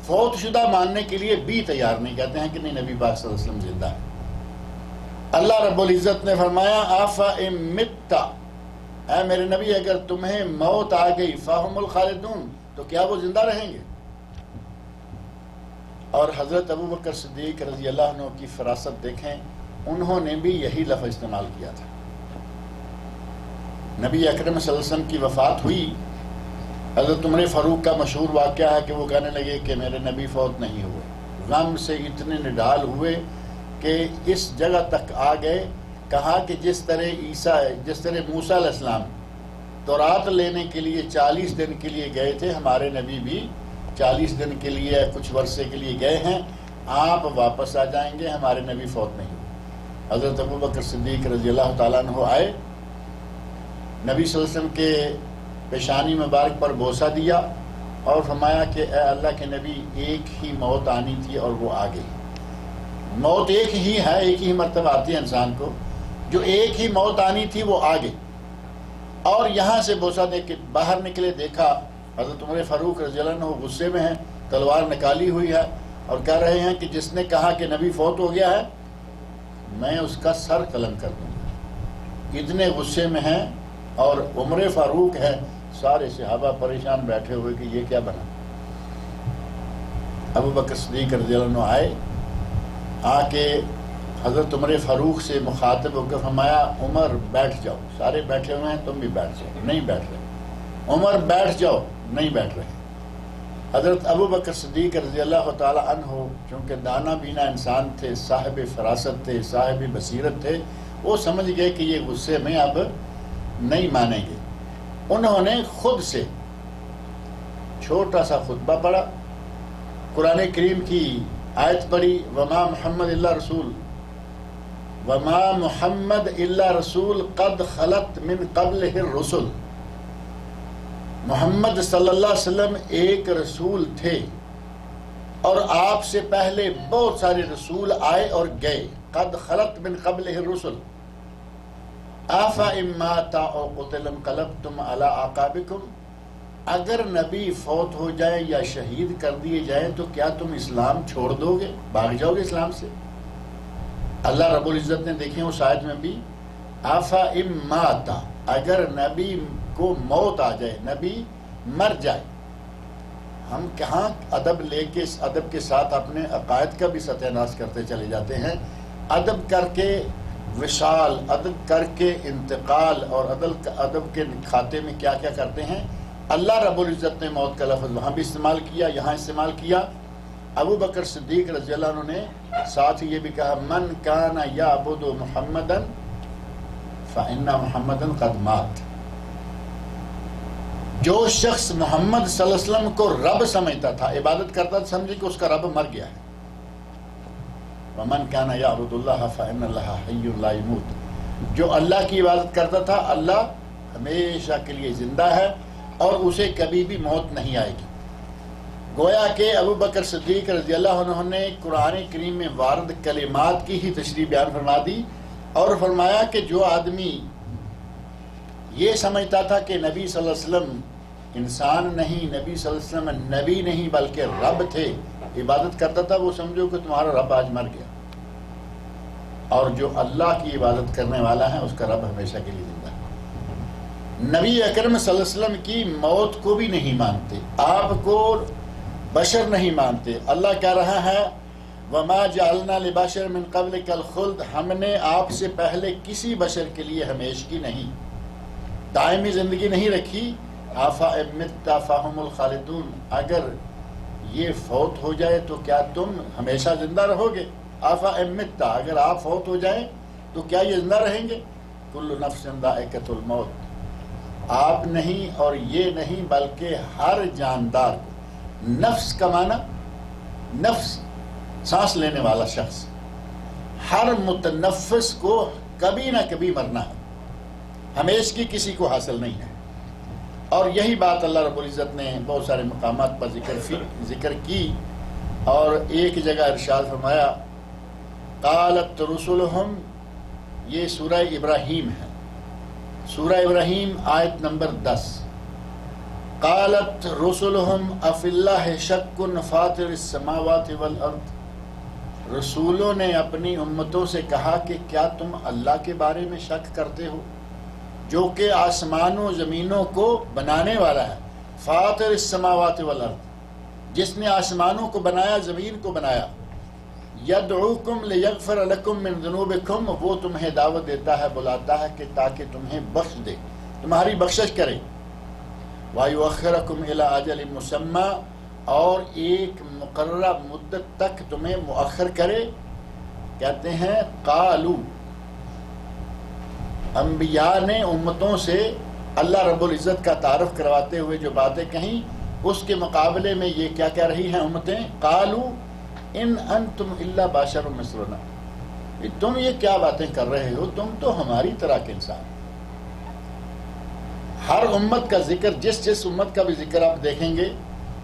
فوت شدہ ماننے کے لیے بھی تیار نہیں، کہتے ہیں کہ نہیں نبی پاک صلی اللہ علیہ وسلم زندہ ہے۔ اللہ رب العزت نے فرمایا أَفَإِن مِتَّ، اے میرے نبی اگر تمہیں موت آ گئی فَهُمُ الْخَالِدُونَ، تو کیا وہ زندہ رہیں گے؟ اور حضرت ابوبکر صدیق رضی اللہ عنہ کی فراست دیکھیں، انہوں نے بھی یہی لفظ استعمال کیا تھا۔ نبی اکرم صلی اللہ علیہ وسلم کی وفات ہوئی، حضرت عمر فاروق کا مشہور واقعہ ہے کہ وہ کہنے لگے کہ میرے نبی فوت نہیں ہوئے، غم سے اتنے نڈال ہوئے کہ اس جگہ تک آ گئے، کہا کہ جس طرح موسیٰ علیہ السلام تورات لینے کے لیے 40 دن کے لیے گئے تھے، ہمارے نبی بھی 40 دن کے لیے کچھ عرصے کے لیے گئے ہیں، آپ واپس آ جائیں گے، ہمارے نبی فوت نہیں ہوئے۔ حضرت ابوبکر صدیق رضی اللہ تعالیٰ عنہ آئے، نبی صلی اللہ علیہ وسلم کے پیشانی مبارک پر بوسہ دیا اور فرمایا کہ اے اللہ کے نبی، ایک ہی موت آنی تھی اور وہ آ گئی۔ موت ایک ہی ہے، ایک ہی مرتبہ آتی ہے انسان کو، جو ایک ہی موت آنی تھی وہ آ گئی۔ اور یہاں سے بوسہ دے کے باہر نکلے، دیکھا حضرت عمر فاروق رضی اللہ عنہ غصے میں ہیں، تلوار نکالی ہوئی ہے اور کہہ رہے ہیں کہ جس نے کہا کہ نبی فوت ہو گیا ہے میں اس کا سر قلم کر دوں گا۔ اتنے غصے میں ہیں اور عمر فاروق ہے، سارے صحابہ پریشان بیٹھے ہوئے کہ یہ کیا بنا۔ ابو بکر صدیق رضی اللہ عنہ آئے، آ کے حضرت عمر فاروق سے مخاطب ہو کے فرمایا عمر بیٹھ جاؤ، سارے بیٹھے ہوئے ہیں تم بھی بیٹھ جاؤ، نہیں بیٹھ رہے، عمر بیٹھ جاؤ، نہیں بیٹھ رہے۔ حضرت ابو بکر صدیق رضی اللہ تعالی عنہ چونکہ دانا بینا انسان تھے، صاحب فراست تھے، صاحب بصیرت تھے، وہ سمجھ گئے کہ یہ غصے میں اب نہیں مانیں گے۔ انہوں نے خود سے چھوٹا سا خطبہ پڑھا، قرآن کریم کی آیت پڑھی، وما محمد الا رسول، وما محمد الا رسول قد خلت من قبلہ الرسل، محمد صلی اللہ علیہ وسلم ایک رسول تھے اور آپ سے پہلے بہت سارے رسول آئے اور گئے، قد خلت من قبلہ الرسل، آفا مات او قتل انقلبتم علی اعقابکم، اگر نبی فوت ہو جائے یا شہید کر دیے جائیں تو کیا تم اسلام چھوڑ دو گے، بھاگ جاؤ گے اسلام سے؟ اللہ رب العزت نے دیکھیں اس آیت میں بھی آفا مات، اگر نبی کو موت آ جائے، نبی مر جائے، ہم کہاں ادب لے کے اس ادب کے ساتھ اپنے عقائد کا بھی ستیہ ناش کرتے چلے جاتے ہیں، ادب کر کے وصال، ادب کر کے انتقال، اور ادب کے کھاتے میں کیا کیا کرتے ہیں۔ اللہ رب العزت نے موت کا لفظ وہاں بھی استعمال کیا، یہاں استعمال کیا۔ ابو بکر صدیق رضی اللہ عنہ نے ساتھ یہ بھی کہا من کان یعبد محمدا فإن محمدا قد مات، جو شخص محمد صلی اللہ علیہ وسلم کو رب سمجھتا تھا، عبادت کرتا تھا، سمجھے کہ اس کا رب مر گیا ہے۔ ومن کان یعبد اللہ فإن اللہ حی لا یموت، جو اللہ کی عبادت کرتا تھا، اللہ ہمیشہ کے لیے زندہ ہے اور اسے کبھی بھی موت نہیں آئے گی۔ گویا کہ ابو بکر صدیق رضی اللہ عنہ نے قرآن کریم میں وارد کلمات کی ہی تشریح بیان فرما دی اور فرمایا کہ جو آدمی یہ سمجھتا تھا کہ نبی صلی اللہ علیہ وسلم انسان نہیں، نبی صلی اللہ علیہ وسلم نبی نہیں بلکہ رب تھے، عبادت کرتا تھا، وہ سمجھو کہ تمہارا رب آج مر گیا، اور جو اللہ کی عبادت کرنے والا ہے اس کا رب ہمیشہ کے لیے زندہ ہے۔ نبی اکرم صلی اللہ علیہ وسلم کی موت کو بھی نہیں مانتے، آپ کو بشر نہیں مانتے۔ اللہ کہہ رہا ہے وما جعلنا لبشر من قبلک الخلد، ہم نے آپ سے پہلے کسی بشر کے لیے ہمیشگی نہیں، دائمی زندگی نہیں رکھی۔ آفا مت فہم الخالدون، اگر یہ فوت ہو جائے تو کیا تم ہمیشہ زندہ رہو گے؟ آفا مت، اگر آپ فوت ہو جائیں تو کیا یہ زندہ رہیں گے؟ کل نفس ذائقۃ الموت، آپ نہیں اور یہ نہیں بلکہ ہر جاندار کو، نفس کا معنی نفس سانس لینے والا شخص، ہر متنفس کو کبھی نہ کبھی مرنا ہے، ہمیشگی کسی کو حاصل نہیں ہے۔ اور یہی بات اللہ رب العزت نے بہت سارے مقامات پر ذکر کی، اور ایک جگہ ارشاد فرمایا قالت رسلہم، یہ سورہ ابراہیم ہے، سورہ ابراہیم آیت نمبر 10، قالت رسلہم افی اللہ شک فاطر السماوات والارض، رسولوں نے اپنی امتوں سے کہا کہ کیا تم اللہ کے بارے میں شک کرتے ہو جو کہ آسمانوں زمینوں کو بنانے والا ہے، فاطر السماوات والارض، جس نے آسمانوں کو بنایا، زمین کو بنایا، یدعوکم لیغفر لکم من ذنوبکم، وہ تمہیں دعوت دیتا ہے، بلاتا ہے کہ تاکہ تمہیں بخش دے، تمہاری بخشش کرے، وَيُؤَخِّرَكُمْ إِلَىٰ أَجَلٍ مُّسَمًّى، اور ایک مقررہ مدت تک تمہیں مؤخر کرے. کہتے ہیں قالو، انبیاء نے امتوں سے اللہ رب العزت کا تعارف کرواتے ہوئے جو باتیں کہیں، اس کے مقابلے میں یہ کیا کہہ رہی ہیں امتیں؟ قالو ان انتم الا بشر مثلنا، تم یہ کیا باتیں کر رہے ہو، تم تو ہماری طرح کے انسان. ہر امت کا ذکر، جس امت کا بھی ذکر آپ دیکھیں گے،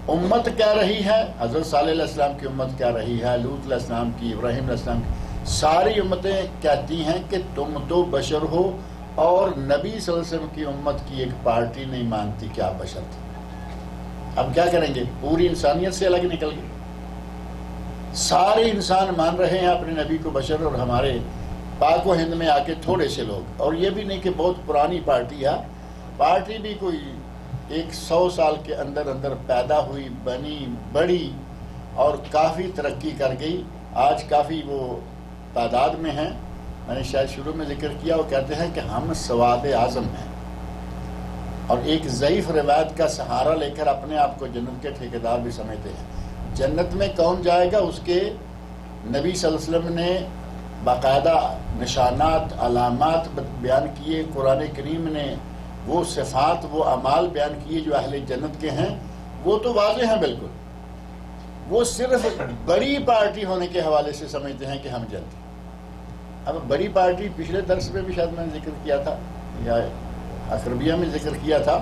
امت کیا رہی ہے. حضرت صالح علیہ السلام کی امت کیا رہی ہے، لوط علیہ السلام کی، ابراہیم علیہ السلام کی، ساری امتیں کہتی ہیں کہ تم تو بشر ہو، اور نبی صلی اللہ علیہ وسلم کی امت کی ایک پارٹی نہیں مانتی کہ آپ بشر تھے. اب کیا کریں گے؟ پوری انسانیت سے الگ نکل گئے. سارے انسان مان رہے ہیں اپنے نبی کو بشر، اور ہمارے پاک و ہند میں آ کے تھوڑے سے لوگ. اور یہ بھی نہیں کہ بہت پرانی پارٹی ہے، پارٹی بھی کوئی 100 سال کے اندر پیدا ہوئی، بنی، بڑی، اور کافی ترقی کر گئی. آج کافی وہ تعداد میں ہیں. میں نے شاید شروع میں ذکر کیا، وہ کہتے ہیں کہ ہم سواد اعظم ہیں، اور ایک ضعیف روایت کا سہارا لے کر اپنے آپ کو جنت کے ٹھیکیدار بھی سمجھتے ہیں. جنت میں کون جائے گا؟ اس کے نبی صلی اللہ علیہ وسلم نے باقاعدہ نشانات، علامات بیان کیے. قرآن کریم نے وہ صفات، وہ اعمال بیان کیے جو اہل جنت کے ہیں. وہ تو واضح ہیں بالکل. وہ صرف بڑی پارٹی ہونے کے حوالے سے سمجھتے ہیں کہ ہم جنتی. اب بڑی پارٹی پچھلے درس میں بھی شاید میں نے ذکر کیا تھا، یا اقربیہ میں ذکر کیا تھا،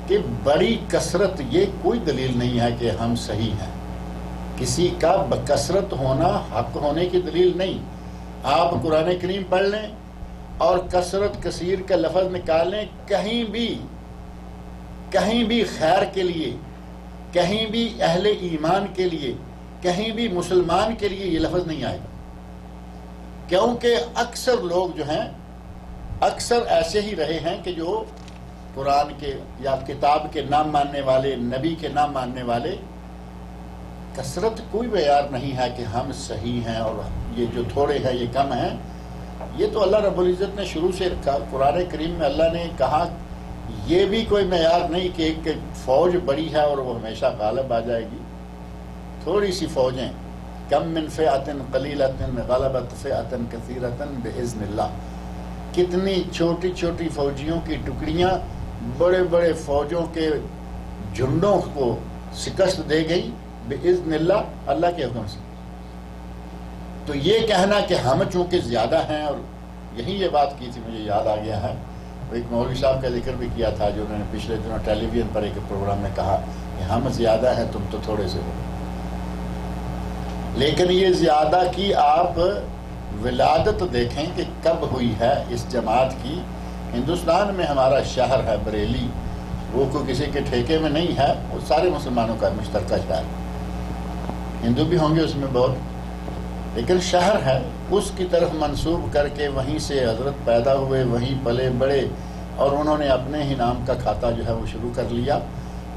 کہ بڑی کثرت یہ کوئی دلیل نہیں ہے کہ ہم صحیح ہیں. کسی کا بکثرت ہونا حق ہونے کی دلیل نہیں. آپ قرآن کریم پڑھ لیں اور کثرت کثیر کا لفظ نکال لیں، کہیں بھی خیر کے لیے، کہیں بھی اہل ایمان کے لیے، کہیں بھی مسلمان کے لیے یہ لفظ نہیں آئے گا. کیونکہ اکثر لوگ جو ہیں، اکثر ایسے ہی رہے ہیں کہ جو قرآن کے یا کتاب کے نام ماننے والے، نبی کے نام ماننے والے. کثرت کوئی معیار نہیں ہے کہ ہم صحیح ہیں اور یہ جو تھوڑے ہیں یہ کم ہیں. یہ تو اللہ رب العزت نے شروع سے رکھا. قرآن کریم میں اللہ نے کہا یہ بھی کوئی معیار نہیں کہ ایک فوج بڑی ہے اور وہ ہمیشہ غالب آ جائے گی. تھوڑی سی فوجیں، کم من فئۃ قلیلۃ غلبت فئۃ کثیرۃ باذن اللہ. کتنی چھوٹی چھوٹی فوجیوں کی ٹکڑیاں بڑے بڑے فوجوں کے جھنڈوں کو شکست دے گئی باذن اللہ، اللہ کے حکم سے. تو یہ کہنا کہ ہم چونکہ زیادہ ہیں، اور یہی یہ بات کی تھی، مجھے یاد آ گیا ہے، ایک مولوی صاحب کا ذکر بھی کیا تھا جو انہوں نے پچھلے دنوں ٹیلی ویژن پر ایک پروگرام میں کہا کہ ہم زیادہ ہیں، تم تو تھوڑے سے ہو. لیکن یہ زیادہ کی آپ ولادت دیکھیں کہ کب ہوئی ہے اس جماعت کی. ہندوستان میں ہمارا شہر ہے بریلی، وہ کوئی کسی کے ٹھیکے میں نہیں ہے، وہ سارے مسلمانوں کا مشترکہ شہر. ہندو بھی ہوں گے اس میں بہت، لیکن شہر ہے. اس کی طرف منسوب کر کے وہیں سے حضرت پیدا ہوئے، وہیں پلے بڑے، اور انہوں نے اپنے ہی نام کا کھاتا جو ہے وہ شروع کر لیا،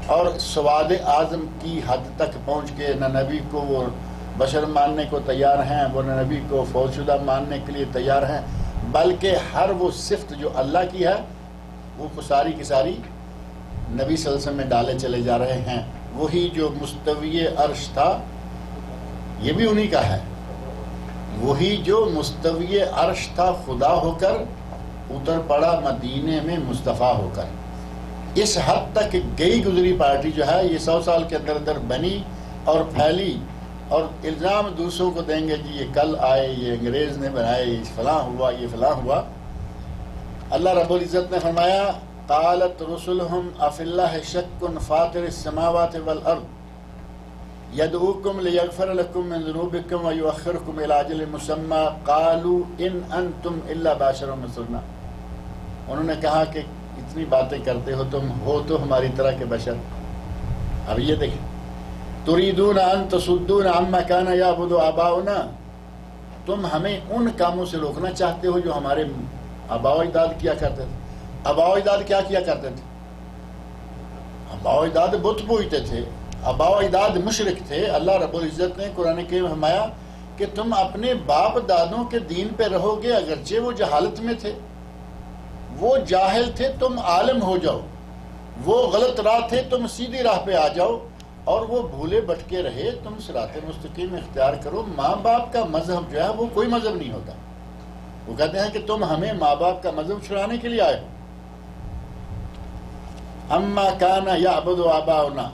اور سواد اعظم کی حد تک پہنچ کے نہ نبی کو وہ بشر ماننے کو تیار ہیں، وہ نہ نبی کو فوج شدہ ماننے کے لیے تیار ہیں، بلکہ ہر وہ صفت جو اللہ کی ہے وہ ساری کی ساری نبی صلی اللہ علیہ وسلم میں ڈالے چلے جا رہے ہیں. وہی جو مستوی عرش تھا یہ بھی انہی کا ہے. وہی جو مستوی عرش تھا خدا ہو کر اتر پڑا مدینے میں مصطفیٰ ہو کر. اس حد تک گئی گزری پارٹی جو ہے یہ 100 سال کے اندر بنی اور پھیلی، اور الزام دوسروں کو دیں گے جی یہ کل آئے، یہ انگریز نے بنائے، یہ فلاں ہوا، یہ فلاں ہوا. اللہ رب العزت نے فرمایا قالت رسلہم افی اللہ شک فاطر السماوات والارض یدعوکم لیغفر لکم من ذنوبکم ویؤخرکم الی اجل مسمی قالوا ان انتم الا بشر مثلنا. انہوں نے کہا کہ اتنی باتیں کرتے ہو، تم ہو تو ہماری طرح کے بشر. اب یہ دیکھیں، تریدون ان تصدون عما کان یعبد آباؤنا، تم ہمیں ان کاموں سے روکنا چاہتے ہو جو ہمارے آباء و اجداد کیا کرتے تھے. آباء و اجداد کیا کیا کرتے تھے؟ آباء و اجداد بت پوجتے تھے، آباء و اجداد مشرک تھے. اللہ رب العزت نے قرآن کریم میں فرمایا کہ تم اپنے باپ دادوں کے دین پہ رہو گے، اگرچہ وہ جہالت میں تھے، وہ جاہل تھے، تم عالم ہو جاؤ. وہ غلط راہ تھے، تم سیدھی راہ پہ آ جاؤ، اور وہ بھولے بھٹکے رہے، تم صراط مستقیم اختیار کرو۔ ماں باپ کا مذہب جو ہے وہ کوئی مذہب نہیں ہوتا۔ وہ کہتے ہیں کہ تم ہمیں ماں باپ کا مذہب چھڑانے کے لیے آئے ہو۔ اما کان یعبد آباؤنا،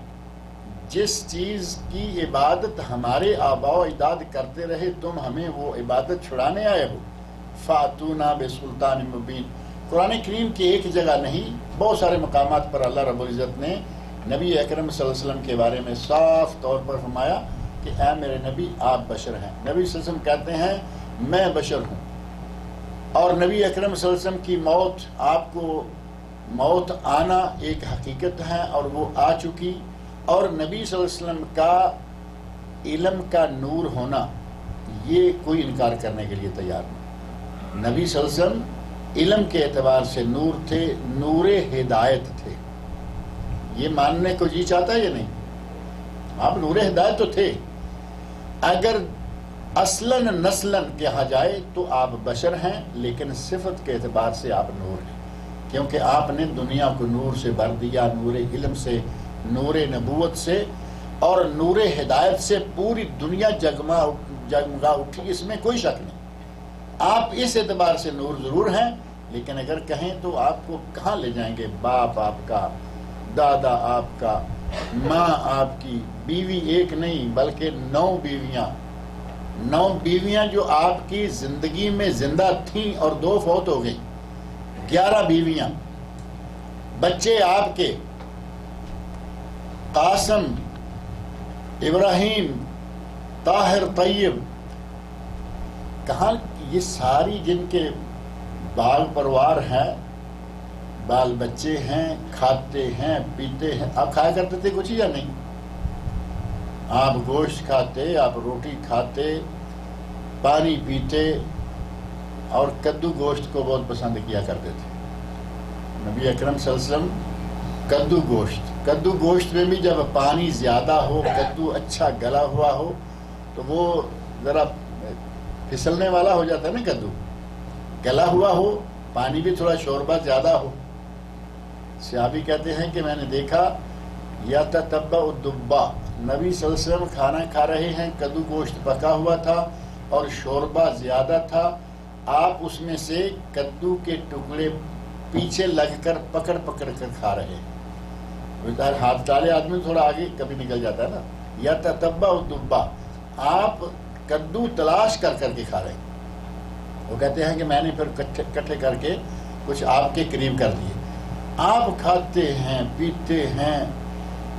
جس چیز کی عبادت ہمارے آباء و اجداد کرتے رہے تم ہمیں وہ عبادت چھڑانے آئے ہو۔ فاتونا بسلطان مبین، قرآن کریم کی ایک جگہ نہیں، بہت سارے مقامات پر اللہ رب العزت نے نبی اکرم صلی اللہ علیہ وسلم کے بارے میں صاف طور پر فرمایا کہ اے میرے نبی آپ بشر ہیں۔ نبی صلی اللہ علیہ وسلم کہتے ہیں میں بشر ہوں، اور نبی اکرم صلی اللہ علیہ وسلم کی موت، آپ کو موت آنا ایک حقیقت ہے اور وہ آ چکی، اور نبی صلی اللہ علیہ وسلم کا علم کا نور ہونا یہ کوئی انکار کرنے کے لیے تیار نہیں۔ نبی صلی اللہ علیہ وسلم علم کے اعتبار سے نور تھے، نور ہدایت تھے، یہ ماننے کو جی چاہتا ہے یا نہیں؟ آپ نور ہدایت تو تھے، اگر اصلاً نسلاً کہا جائے تو آپ بشر ہیں، لیکن صفت کے اعتبار سے آپ نور ہیں، کیونکہ آپ نے دنیا کو نور سے بھر دیا، نور علم سے، نور نبوت سے اور نور ہدایت سے پوری دنیا جگمگا اٹھی، اس میں کوئی شک نہیں۔ آپ اس اعتبار سے نور ضرور ہیں، لیکن اگر کہیں تو آپ کو کہاں لے جائیں گے؟ باپ آپ کا، دادا آپ کا، ماں آپ کی، بیوی ایک نہیں بلکہ 9 بیویاں جو آپ کی زندگی میں زندہ تھیں اور 2 فوت ہو گئی، 11 بیویاں، بچے آپ کے قاسم، ابراہیم، طاہر، طیب، کہاں یہ ساری جن کے بال پروار ہیں، بال بچے ہیں، کھاتے ہیں، پیتے ہیں۔ آپ کھایا کرتے تھے کچھ یا نہیں؟ آپ گوشت کھاتے، آپ روٹی کھاتے، پانی پیتے، اور کدو گوشت کو بہت پسند کیا کرتے تھے۔ نبی اکرم صلی اللہ علیہ وسلم کدو گوشت میں بھی جب پانی زیادہ ہو، کدو اچھا گلا ہوا ہو تو وہ ذرا پھسلنے والا ہو جاتا ہے نا، کدو گلا ہوا ہو، پانی بھی تھوڑا شوربہ زیادہ ہو۔ صحابی کہتے ہیں کہ میں نے دیکھا یتتبع الدبا، نبی صلی اللہ علیہ وسلم کھانا کھا رہے ہیں، کدو گوشت پکا ہوا تھا اور شوربہ زیادہ تھا، آپ اس میں سے کدو کے ٹکڑے پیچھے لگ کر پکڑ کر کھا رہے ہیں۔ ہاتھ ڈالے آدمی تھوڑا آگے کبھی نکل جاتا ہے نا۔ یتتبع الدبا، آپ کدو تلاش کر کے کھا رہے ہیں۔ وہ کہتے ہیں کہ میں نے پھر کٹھے کر کے کچھ آپ کے قریب کر دیے۔ آپ کھاتے ہیں، پیتے ہیں،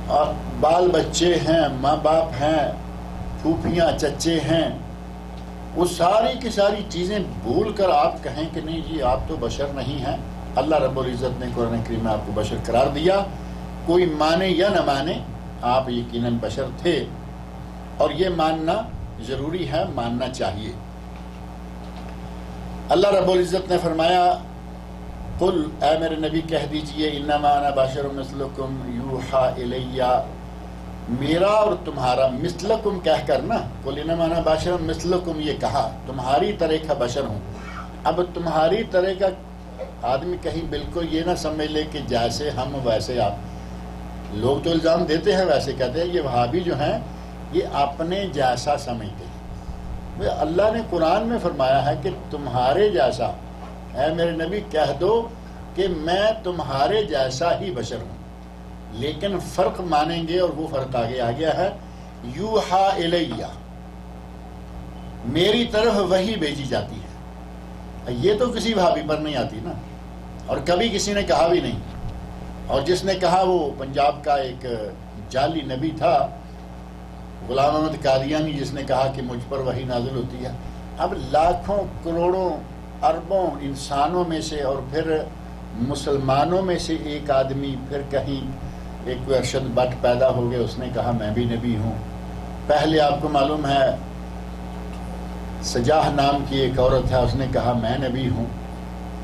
اور بال بچے ہیں، ماں باپ ہیں، پھوپھیاں چچے ہیں، وہ ساری کی ساری چیزیں بھول کر آپ کہیں کہ نہیں جی آپ تو بشر نہیں ہیں۔ اللہ رب العزت نے قرآن کریم میں آپ کو بشر قرار دیا، کوئی مانے یا نہ مانے آپ یقیناً بشر تھے، اور یہ ماننا ضروری ہے، ماننا چاہیے۔ اللہ رب العزت نے فرمایا قل، اے میرے نبی کہہ دیجئے، انما انا بشر مثلکم یوحا الی، میرا اور تمہارا، مثلکم کہہ کر نا، قل انما انا بشر مثلکم یہ کہا، تمہاری طرح کا بشر ہوں۔ اب تمہاری طرح کا آدمی کہیں بالکل یہ نہ سمجھ لے کہ جیسے ہم ویسے آپ، لوگ تو الزام دیتے ہیں، ویسے کہتے ہیں یہ وہابی جو ہیں یہ اپنے جیسا سمجھتے ہیں۔ اللہ نے قرآن میں فرمایا ہے کہ تمہارے جیسا، اے میرے نبی کہہ دو کہ میں تمہارے جیسا ہی بشر ہوں، لیکن فرق مانیں گے، اور وہ فرق آگے آ گیا ہے، یوحا الیہ، میری طرف وحی بھیجی جاتی ہے۔ یہ تو کسی وہابی پر نہیں آتی نا، اور کبھی کسی نے کہا بھی نہیں، اور جس نے کہا وہ پنجاب کا ایک جعلی نبی تھا، غلام احمد قادیانی، جس نے کہا کہ مجھ پر وحی نازل ہوتی ہے۔ اب لاکھوں کروڑوں اربوں انسانوں میں سے، اور پھر مسلمانوں میں سے ایک آدمی، پھر کہیں ایک کوئی ارشد بٹ پیدا ہو گئے، اس نے کہا میں بھی نبی ہوں۔ پہلے آپ کو معلوم ہے سجاہ نام کی ایک عورت ہے، اس نے کہا میں نبی ہوں۔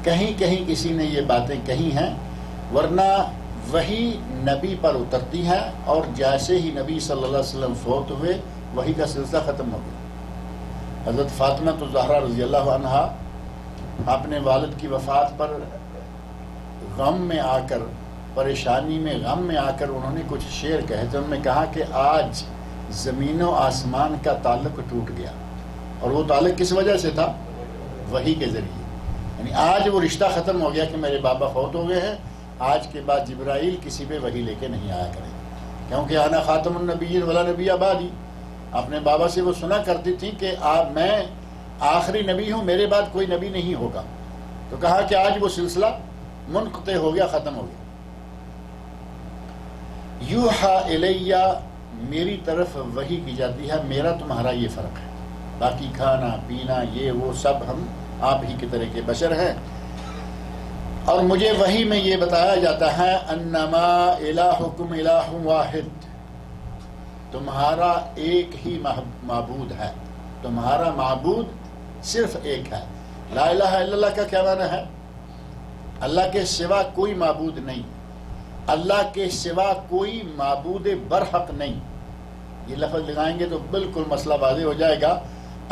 کہیں کہیں کسی نے یہ باتیں کہی ہیں، ورنہ وہی نبی پر اترتی ہے، اور جیسے ہی نبی صلی اللہ علیہ وسلم فوت ہوئے وہی کا سلسلہ ختم ہو گیا۔ حضرت فاطمہ الزہرا رضی اللہ عنہا اپنے والد کی وفات پر غم میں آ کر پریشانی میں غم میں آ کر انہوں نے کچھ شعر کہے تھے. انہوں نے کہا کہ آج زمین و آسمان کا تعلق ٹوٹ گیا, اور وہ تعلق کس وجہ سے تھا؟ وحی کے ذریعے. یعنی آج وہ رشتہ ختم ہو گیا کہ میرے بابا فوت ہو گئے ہیں, آج کے بعد جبرائیل کسی پہ وحی لے کے نہیں آیا کریں, کیونکہ انا خاتم النبیین ولا نبی بعدی. اپنے بابا سے وہ سنا کرتی تھی کہ میں آخری نبی ہوں, میرے بعد کوئی نبی نہیں ہوگا. تو کہا کہ آج وہ سلسلہ منقطع ہو گیا, ختم ہو گیا. یوحا الیہ, میری طرف وحی کی جاتی ہے, میرا تمہارا یہ فرق ہے, باقی کھانا پینا یہ وہ سب ہم آپ ہی کی طرح کے بشر ہیں. اور مجھے وحی میں یہ بتایا جاتا ہے انما الہکم الہ واحد, تمہارا ایک ہی معبود ہے, تمہارا معبود صرف ایک ہے. لا الہ الا اللہ کا کیا معنی ہے؟ اللہ کے سوا کوئی معبود نہیں, اللہ کے سوا کوئی معبود برحق نہیں. یہ لفظ لگائیں گے تو بالکل مسئلہ واضح ہو جائے گا.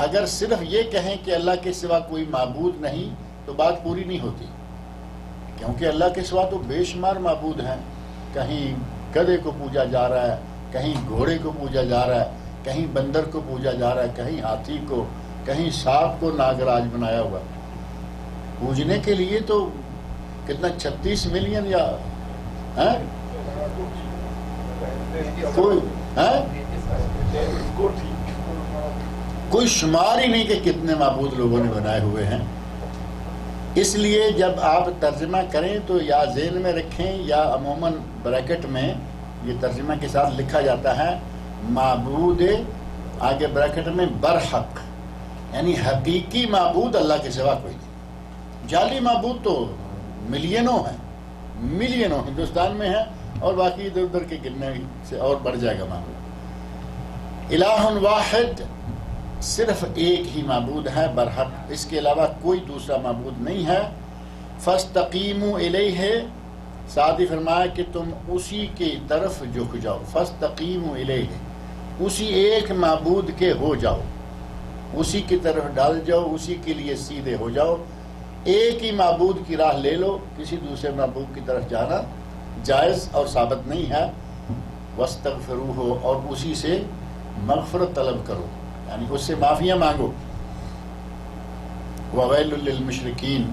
اگر صرف یہ کہیں کہ اللہ کے سوا کوئی معبود نہیں تو بات پوری نہیں ہوتی, کیونکہ اللہ کے سوا تو بے شمار معبود ہیں. کہیں گدھے کو پوجا جا رہا ہے, کہیں گھوڑے کو پوجا جا رہا ہے, کہیں بندر کو پوجا جا رہا ہے, کہیں ہاتھی کو, کہیں سانپ کو ناگراج بنایا ہوا. پوجنے کے لیے تو کتنا 36 ملین یا کوئی شمار ہی نہیں کہ کتنے معبود لوگوں نے بنائے ہوئے ہیں. اس لیے جب آپ ترجمہ کریں تو یا ذہن میں رکھیں یا عموماً بریکٹ میں یہ ترجمہ کے ساتھ لکھا جاتا ہے معبود, آگے بریکٹ میں برحق, یعنی حقیقی معبود اللہ کے سوا کوئی نہیں. جعلی معبود تو ملینوں ہیں, ملینوں ہندوستان میں ہیں, اور باقی ادھر ادھر کے گرنے سے اور بڑھ جائے گا معبود. الہ واحد, صرف ایک ہی معبود ہے برحق, اس کے علاوہ کوئی دوسرا معبود نہیں ہے. فاستقیموا الیہ, ساتھ ہی فرمایا کہ تم اسی کی طرف جھک جاؤ. فاستقیموا الیہ, اسی ایک معبود کے ہو جاؤ, اسی کی طرف ڈال جاؤ, اسی کے لیے سیدھے ہو جاؤ. ایک ہی معبود کی راہ لے لو, کسی دوسرے معبود کی طرف جانا جائز اور ثابت نہیں ہے. واستغفروہ, اور اسی سے مغفرت طلب کرو, یعنی اس سے معافیاں مانگو. وویل للمشرکین,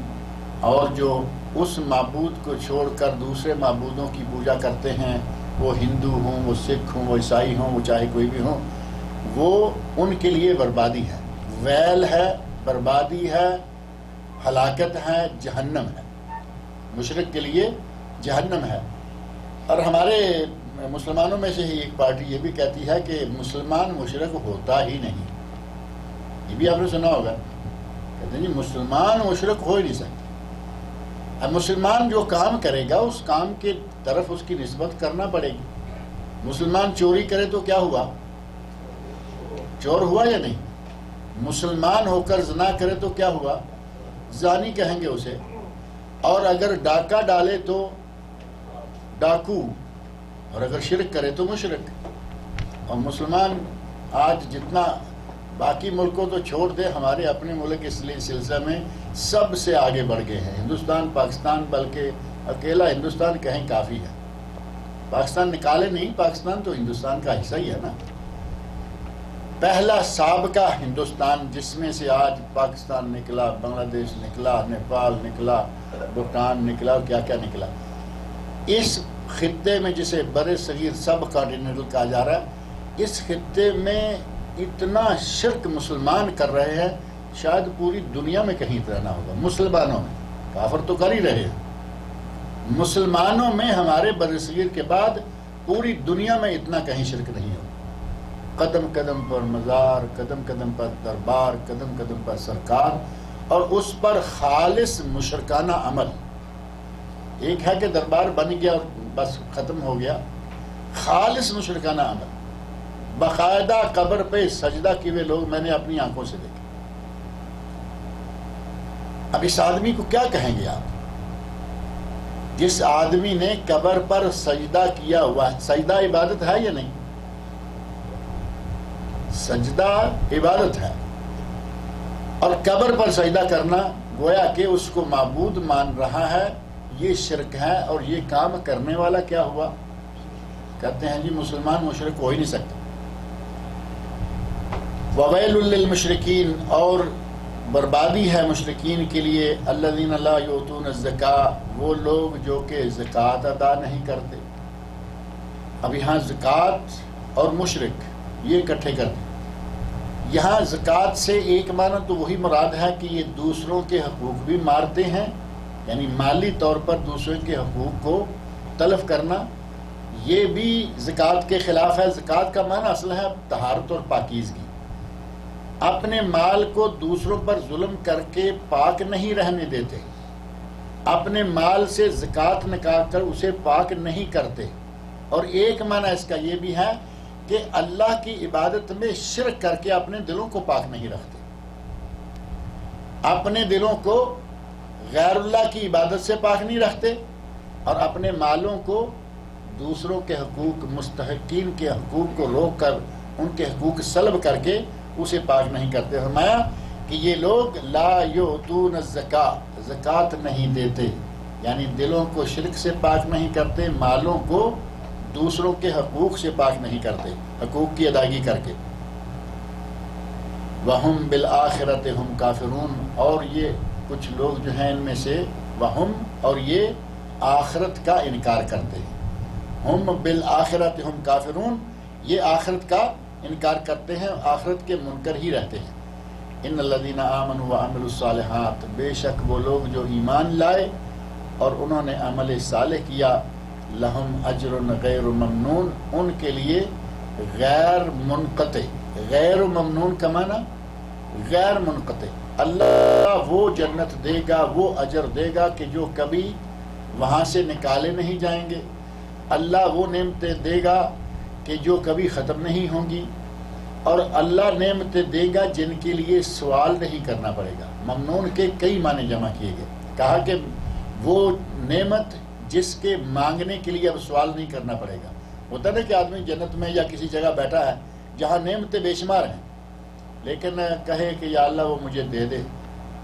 اور جو اس معبود کو چھوڑ کر دوسرے معبودوں کی پوجا کرتے ہیں, وہ ہندو ہوں, وہ سکھ ہوں, وہ عیسائی ہوں, وہ چاہے کوئی بھی ہوں, وہ ان کے لیے بربادی ہے. ویل ہے, بربادی ہے, ہلاکت ہے, جہنم ہے. مشرک کے لیے جہنم ہے. اور ہمارے مسلمانوں میں سے ہی ایک پارٹی یہ بھی کہتی ہے کہ مسلمان مشرک ہوتا ہی نہیں. یہ بھی آپ نے سنا ہوگا, کہتے ہیں جی مسلمان مشرک ہو ہی نہیں سکتے. اب مسلمان جو کام کرے گا اس کام کے طرف اس کی نسبت کرنا پڑے گی. مسلمان چوری کرے تو کیا ہوا؟ چور ہوا یا نہیں؟ مسلمان ہو کر زنا کرے تو کیا ہوا؟ زانی کہیں گے اسے. اور اگر ڈاکہ ڈالے تو ڈاکو, اور اگر شرک کرے تو مشرک. اور مسلمان آج جتنا باقی ملکوں تو چھوڑ دے, ہمارے اپنے ملک اس سلسلے میں سب سے آگے بڑھ گئے ہیں. ہندوستان, پاکستان, بلکہ اکیلا ہندوستان کہیں کافی ہے. پاکستان نکالے نہیں, پاکستان تو ہندوستان کا حصہ ہی ہے نا. پہلا سابقہ ہندوستان جس میں سے آج پاکستان نکلا, بنگلہ دیش نکلا, نیپال نکلا, بھوٹان نکلا, اور کیا کیا نکلا. اس خطے میں جسے بر صغیر سب کانٹیننٹل کہا جا رہا ہے, اس خطے میں اتنا شرک مسلمان کر رہے ہیں, شاید پوری دنیا میں کہیں اتنا نہ ہوگا. مسلمانوں میں, کافر تو کر ہی رہے ہیں, مسلمانوں میں ہمارے بر صغیر کے بعد پوری دنیا میں اتنا کہیں شرک نہیں ہوگا. قدم قدم پر مزار, قدم قدم پر دربار, قدم قدم پر سرکار, اور اس پر خالص مشرکانہ عمل. ایک ہے کہ دربار بن گیا اور بس ختم ہو گیا, خالص مشرکانہ عمل. باقاعدہ قبر پہ سجدہ کیے ہوئے لوگ میں نے اپنی آنکھوں سے دیکھے. اب اس آدمی کو کیا کہیں گے آپ, جس آدمی نے قبر پر سجدہ کیا ہوا ہے؟ سجدہ عبادت ہے یا نہیں؟ سجدہ عبادت ہے. اور قبر پر سجدہ کرنا گویا کہ اس کو معبود مان رہا ہے, یہ شرک ہے اور یہ کام کرنے والا کیا ہوا؟ کہتے ہیں جی مسلمان مشرک ہو ہی نہیں سکتا. وَوَيْلٌ لِّلْمُشْرِكِينَ، اور بربادی ہے مشرکین کے لیے، الَّذِينَ لَا يُؤْتُونَ الزَّكَاةَ، وہ لوگ جو کہ زکوٰۃ ادا نہیں کرتے. اب یہاں زکوٰۃ اور مشرک یہ اکٹھے کر دیں. یہاں زکوٰۃ سے ایک معنی تو وہی مراد ہے کہ یہ دوسروں کے حقوق بھی مارتے ہیں، یعنی مالی طور پر دوسروں کے حقوق کو تلف کرنا، یہ بھی زکوٰۃ کے خلاف ہے. زکوٰۃ کا معنی اصل ہے طہارت اور پاکیزگی. اپنے مال کو دوسروں پر ظلم کر کے پاک نہیں رہنے دیتے، اپنے مال سے زکوٰۃ نکال کر اسے پاک نہیں کرتے. اور ایک معنی اس کا یہ بھی ہے کہ اللہ کی عبادت میں شرک کر کے اپنے دلوں کو پاک نہیں رکھتے، اپنے دلوں کو غیر اللہ کی عبادت سے پاک نہیں رکھتے، اور اپنے مالوں کو دوسروں کے حقوق، مستحقین کے حقوق کو روک کر ان کے حقوق سلب کر کے اسے پاک نہیں کرتے. فرمایا کہ یہ لوگ لا یؤتون الزکاۃ، زکوٰۃ نہیں دیتے، یعنی دلوں کو شرک سے پاک نہیں کرتے، مالوں کو دوسروں کے حقوق سے پاک نہیں کرتے، حقوق کی ادائیگی کر کے. وَهُمْ بِالْآخِرَةِ هُمْ كَافِرُونَ، اور یہ کچھ لوگ جو ہیں ان میں سے وَهُمْ، اور یہ آخرت کا انکار کرتے ہیں. ہم بالآخرت ہم کافرون، یہ آخرت کا انکار کرتے ہیں، آخرت کے منکر ہی رہتے ہیں. ان الذین آمنوا وعملوا الصالحات، بے شک وہ لوگ جو ایمان لائے اور انہوں نے عمل صالح کیا، لہم اجر غیر ممنون، ان کے لیے غیر منقطع. غیر ممنون کا معنی غیر منقطع. اللہ وہ جنت دے گا، وہ اجر دے گا کہ جو کبھی وہاں سے نکالے نہیں جائیں گے. اللہ وہ نعمتیں دے گا کہ جو کبھی ختم نہیں ہوں گی، اور اللہ نعمتیں دے گا جن کے لیے سوال نہیں کرنا پڑے گا. ممنون کے کئی معنی جمع کیے گئے. کہا کہ وہ نعمت جس کے مانگنے کے لیے اب سوال نہیں کرنا پڑے گا. ہوتا ہے کہ آدمی جنت میں یا کسی جگہ بیٹھا ہے جہاں نعمتیں بے شمار ہیں، لیکن کہے کہ یا اللہ وہ مجھے دے دے،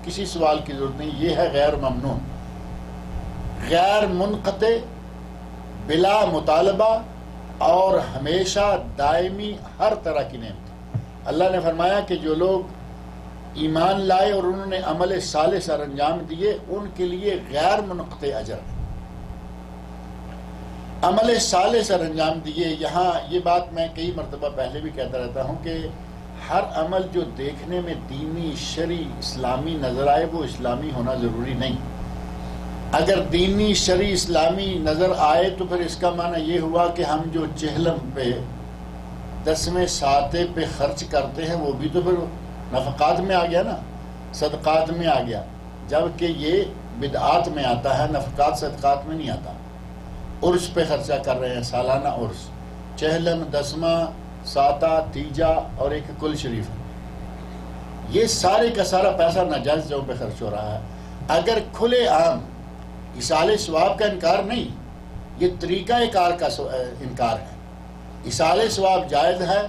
کسی سوال کی ضرورت نہیں. یہ ہے غیر ممنون. غیر منقطع، بلا مطالبہ اور ہمیشہ دائمی ہر طرح کی نعمت. اللہ نے فرمایا کہ جو لوگ ایمان لائے اور انہوں نے عمل صالح سر انجام دیے، ان کے لیے غیر منقطع اجر. عمل صالح سر انجام دیے، یہاں یہ بات میں کئی مرتبہ پہلے بھی کہتا رہتا ہوں کہ ہر عمل جو دیکھنے میں دینی، شرعی، اسلامی نظر آئے وہ اسلامی ہونا ضروری نہیں. اگر دینی، شرعی، اسلامی نظر آئے تو پھر اس کا معنی یہ ہوا کہ ہم جو چہلم پہ، دسویں ساتے پہ خرچ کرتے ہیں وہ بھی تو پھر نفقات میں آ گیا نا، صدقات میں آ گیا، جبکہ یہ بدعات میں آتا ہے، نفقات صدقات میں نہیں آتا. عرس پہ خرچہ کر رہے ہیں، سالانہ عرس، چہلم، دسواں، ساتہ، تیجا اور ایک کل شریف، یہ سارے کا سارا پیسہ ناجائز جگہوں پہ خرچ ہو رہا ہے. اگر کھلے عام ایصال ثواب کا انکار نہیں، یہ طریقہ کار کا انکار ہے. ایصال ثواب جائز ہے،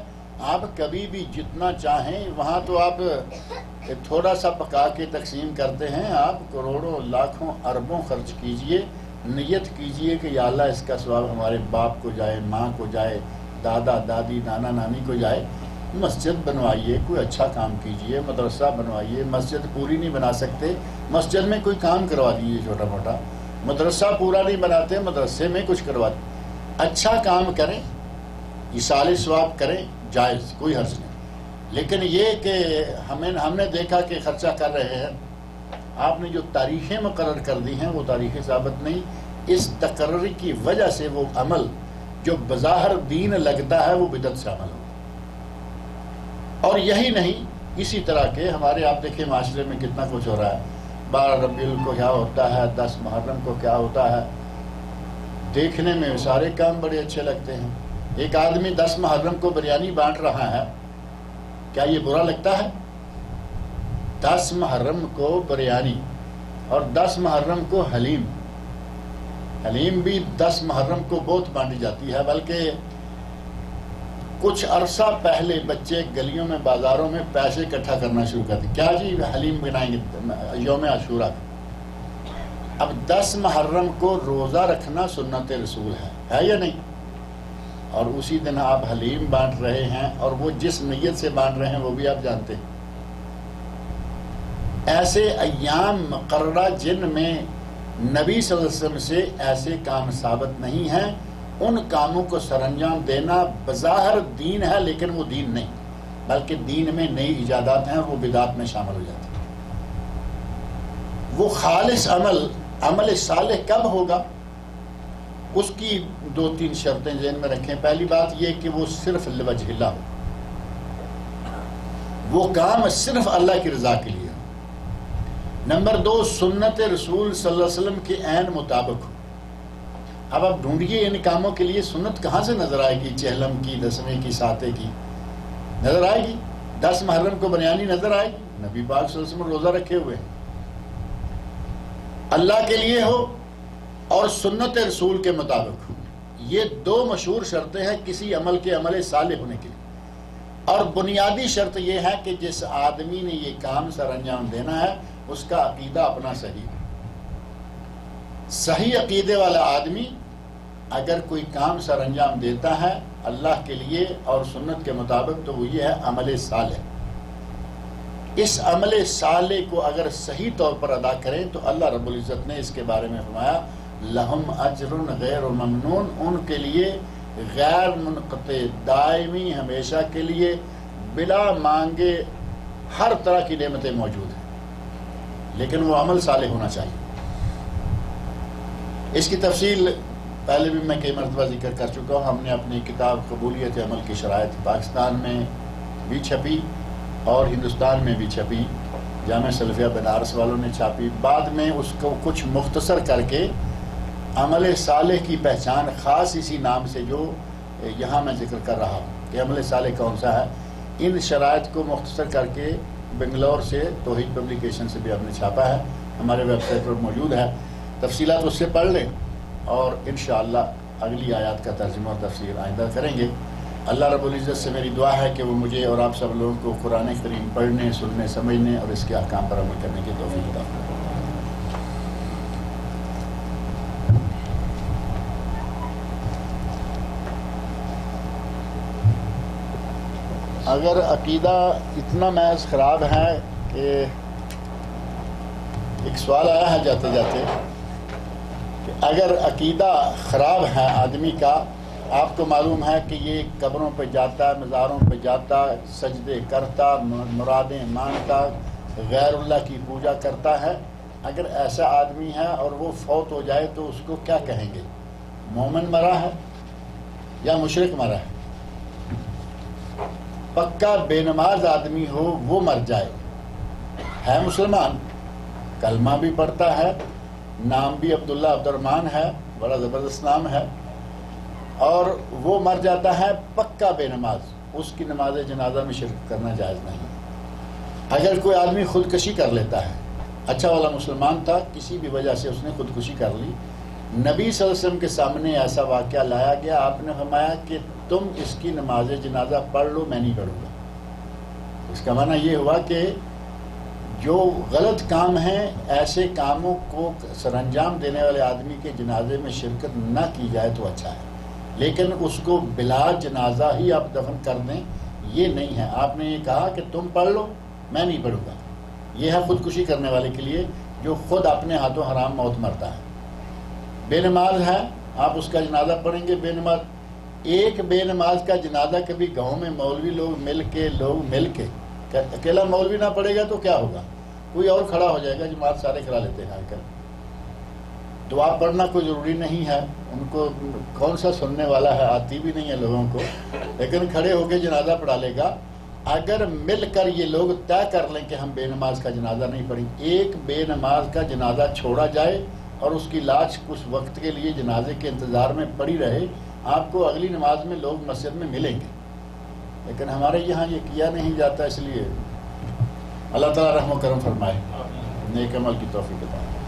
آپ کبھی بھی جتنا چاہیں، وہاں تو آپ تھوڑا سا پکا کے تقسیم کرتے ہیں، آپ کروڑوں، لاکھوں، اربوں خرچ کیجئے، نیت کیجئے کہ یا اللہ اس کا ثواب ہمارے باپ کو جائے، ماں کو جائے، دادا دادی، نانا نانی کو جائے. مسجد بنوائیے، کوئی اچھا کام کیجئے، مدرسہ بنوائیے. مسجد پوری نہیں بنا سکتے، مسجد میں کوئی کام کروا دیجیے چھوٹا موٹا. مدرسہ پورا نہیں بناتے، مدرسے میں کچھ کروا دیجیے. اچھا کام کریں، ایصال ثواب کریں، جائز، کوئی حرج نہیں. لیکن یہ کہ ہم نے دیکھا کہ خرچہ کر رہے ہیں، آپ نے جو تاریخیں مقرر کر دی ہیں وہ تاریخیں ثابت نہیں. اس تقرر کی وجہ سے وہ عمل جو بظاہر دین لگتا ہے وہ بدعت سے عمل ہو. اور یہی نہیں، اسی طرح کے ہمارے آپ دیکھیں معاشرے میں کتنا کچھ ہو رہا ہے. 12 ربیع الاول کو کیا ہوتا ہے، 10 محرم کو کیا ہوتا ہے. دیکھنے میں سارے کام بڑے اچھے لگتے ہیں. ایک آدمی 10 محرم کو بریانی بانٹ رہا ہے، کیا یہ برا لگتا ہے؟ 10 محرم کو بریانی اور 10 محرم کو حلیم. حلیم بھی 10 محرم کو بہت بانٹی جاتی ہے، بلکہ کچھ عرصہ پہلے بچے گلیوں میں، بازاروں میں پیسے اکٹھا کرنا شروع کر دیں. کیا جی حلیم بنائیں گے یوم عاشورہ. اب 10 محرم کو روزہ رکھنا سنت رسول ہے یا نہیں؟ اور اسی دن آپ حلیم بانٹ رہے ہیں، اور وہ جس نیت سے بانٹ رہے ہیں وہ بھی آپ جانتے ہیں۔ ایسے ایام مقررہ جن میں نبی صلی اللہ علیہ وسلم سے ایسے کام ثابت نہیں ہیں، ان کاموں کو سر انجام دینا بظاہر دین ہے، لیکن وہ دین نہیں، بلکہ دین میں نئی ایجادات ہیں، وہ بدعات میں شامل ہو جاتی ہیں۔ وہ خالص عمل صالح کب ہوگا؟ اس کی 2-3 شرطیں ذہن میں رکھیں۔ پہلی بات یہ کہ وہ صرف لوجہ اللہ ہو، وہ کام صرف اللہ کی رضا کے لیے ہو۔ نمبر 2، سنت رسول صلی اللہ علیہ وسلم کے عین مطابق ہو۔ اب آپ ڈھونڈیے ان کاموں کے لیے سنت کہاں سے نظر آئے گی؟ چہلم کی، 10ویں کی، 7 کی نظر آئے گی؟ 10 محرم کو بنیانی نظر آئے گی؟ نبی پاک صلی اللہ علیہ وسلم روزہ رکھے ہوئے ہیں، اللہ کے لیے ہو اور سنت رسول کے مطابق ہو۔ یہ 2 مشہور شرطیں ہیں کسی عمل کے عمل صالح ہونے کے لیے۔ اور بنیادی شرط یہ ہے کہ جس آدمی نے یہ کام سر انجام دینا ہے اس کا عقیدہ اپنا صحیح ہے۔ صحیح عقیدے والا آدمی اگر کوئی کام سر انجام دیتا ہے اللہ کے لیے اور سنت کے مطابق تو وہ یہ ہے عمل صالح۔ اس عمل صالح کو اگر صحیح طور پر ادا کریں تو اللہ رب العزت نے اس کے بارے میں فرمایا لہم اجر غیر ممنون، ان کے لیے غیر منقطع، دائمی، ہمیشہ کے لیے بلا مانگے ہر طرح کی نعمتیں موجود ہیں، لیکن وہ عمل صالح ہونا چاہیے۔ اس کی تفصیل پہلے بھی میں کئی مرتبہ ذکر کر چکا ہوں۔ ہم نے اپنی کتاب قبولیت عمل کی شرائط پاکستان میں بھی چھپی اور ہندوستان میں بھی چھپی، جامعہ سلفیہ بنارس والوں نے چھاپی۔ بعد میں اس کو کچھ مختصر کر کے عمل صالح کی پہچان خاص اسی نام سے جو یہاں میں ذکر کر رہا ہوں کہ عمل صالح کون سا ہے، ان شرائط کو مختصر کر کے بنگلور سے توحید پبلیکیشن سے بھی ہم نے چھاپا ہے، ہمارے ویب سائٹ پر موجود ہے۔ تفصیلات اس سے پڑھ لیں اور انشاءاللہ اگلی آیات کا ترجمہ اور تفسیر آئندہ کریں گے۔ اللہ رب العزت سے میری دعا ہے کہ وہ مجھے اور آپ سب لوگوں کو قرآن کریم پڑھنے، سننے، سمجھنے اور اس کے احکام پر عمل کرنے کی توفیق عطا فرمائے۔ اگر عقیدہ اتنا محض خراب ہے کہ ایک سوال آیا ہے جاتے جاتے کہ اگر عقیدہ خراب ہے آدمی کا، آپ کو معلوم ہے کہ یہ قبروں پہ جاتا ہے، مزاروں پہ جاتا، سجدے کرتا، مرادیں مانگتا، غیر اللہ کی پوجا کرتا ہے، اگر ایسا آدمی ہے اور وہ فوت ہو جائے تو اس کو کیا کہیں گے؟ مومن مرا ہے یا مشرک مرا ہے؟ پکا بے نماز آدمی ہو وہ مر جائے، ہے مسلمان، کلمہ بھی پڑھتا ہے، نام بھی عبداللہ عبدالرحمن ہے، بڑا زبردست نام ہے، اور وہ مر جاتا ہے پکا بے نماز، اس کی نماز جنازہ میں شرکت کرنا جائز نہیں۔ اگر کوئی آدمی خودکشی کر لیتا ہے، اچھا والا مسلمان تھا، کسی بھی وجہ سے اس نے خودکشی کر لی، نبی صلی اللہ علیہ وسلم کے سامنے ایسا واقعہ لایا گیا، آپ نے فرمایا کہ تم اس کی نماز جنازہ پڑھ لو، میں نہیں پڑھوں گا۔ اس کا معنی یہ ہوا کہ جو غلط کام ہیں ایسے کاموں کو سر انجام دینے والے آدمی کے جنازے میں شرکت نہ کی جائے تو اچھا ہے، لیکن اس کو بلا جنازہ ہی آپ دفن کر دیں یہ نہیں ہے۔ آپ نے یہ کہا کہ تم پڑھ لو، میں نہیں پڑھوں گا، یہ ہے خودکشی کرنے والے کے لیے جو خود اپنے ہاتھوں حرام موت مرتا ہے۔ بے نماز ہے، آپ اس کا جنازہ پڑھیں گے بے نماز۔ ایک بے نماز کا جنازہ کبھی گاؤں میں مولوی لوگ مل کے اکیلا مولوی نہ پڑھے گا تو کیا ہوگا؟ کوئی اور کھڑا ہو جائے گا، جماعت سارے کرا لیتے ہیں آج کل۔ دعا پڑھنا کوئی ضروری نہیں ہے، ان کو کون سا سننے والا ہے، آتی بھی نہیں ہے لوگوں کو، لیکن کھڑے ہو کے جنازہ پڑھا لے گا۔ اگر مل کر یہ لوگ طے کر لیں کہ ہم بے نماز کا جنازہ نہیں پڑھیں، ایک بے نماز کا جنازہ چھوڑا جائے اور اس کی لاش کچھ وقت کے لیے جنازے کے انتظار میں پڑی رہے، آپ کو اگلی نماز میں لوگ مسجد میں ملیں گے، لیکن ہمارے یہاں یہ کیا نہیں جاتا۔ اس لیے اللہ تعالیٰ رحم و کرم فرمائے، نیک عمل کی توفیق عطا فرمائے۔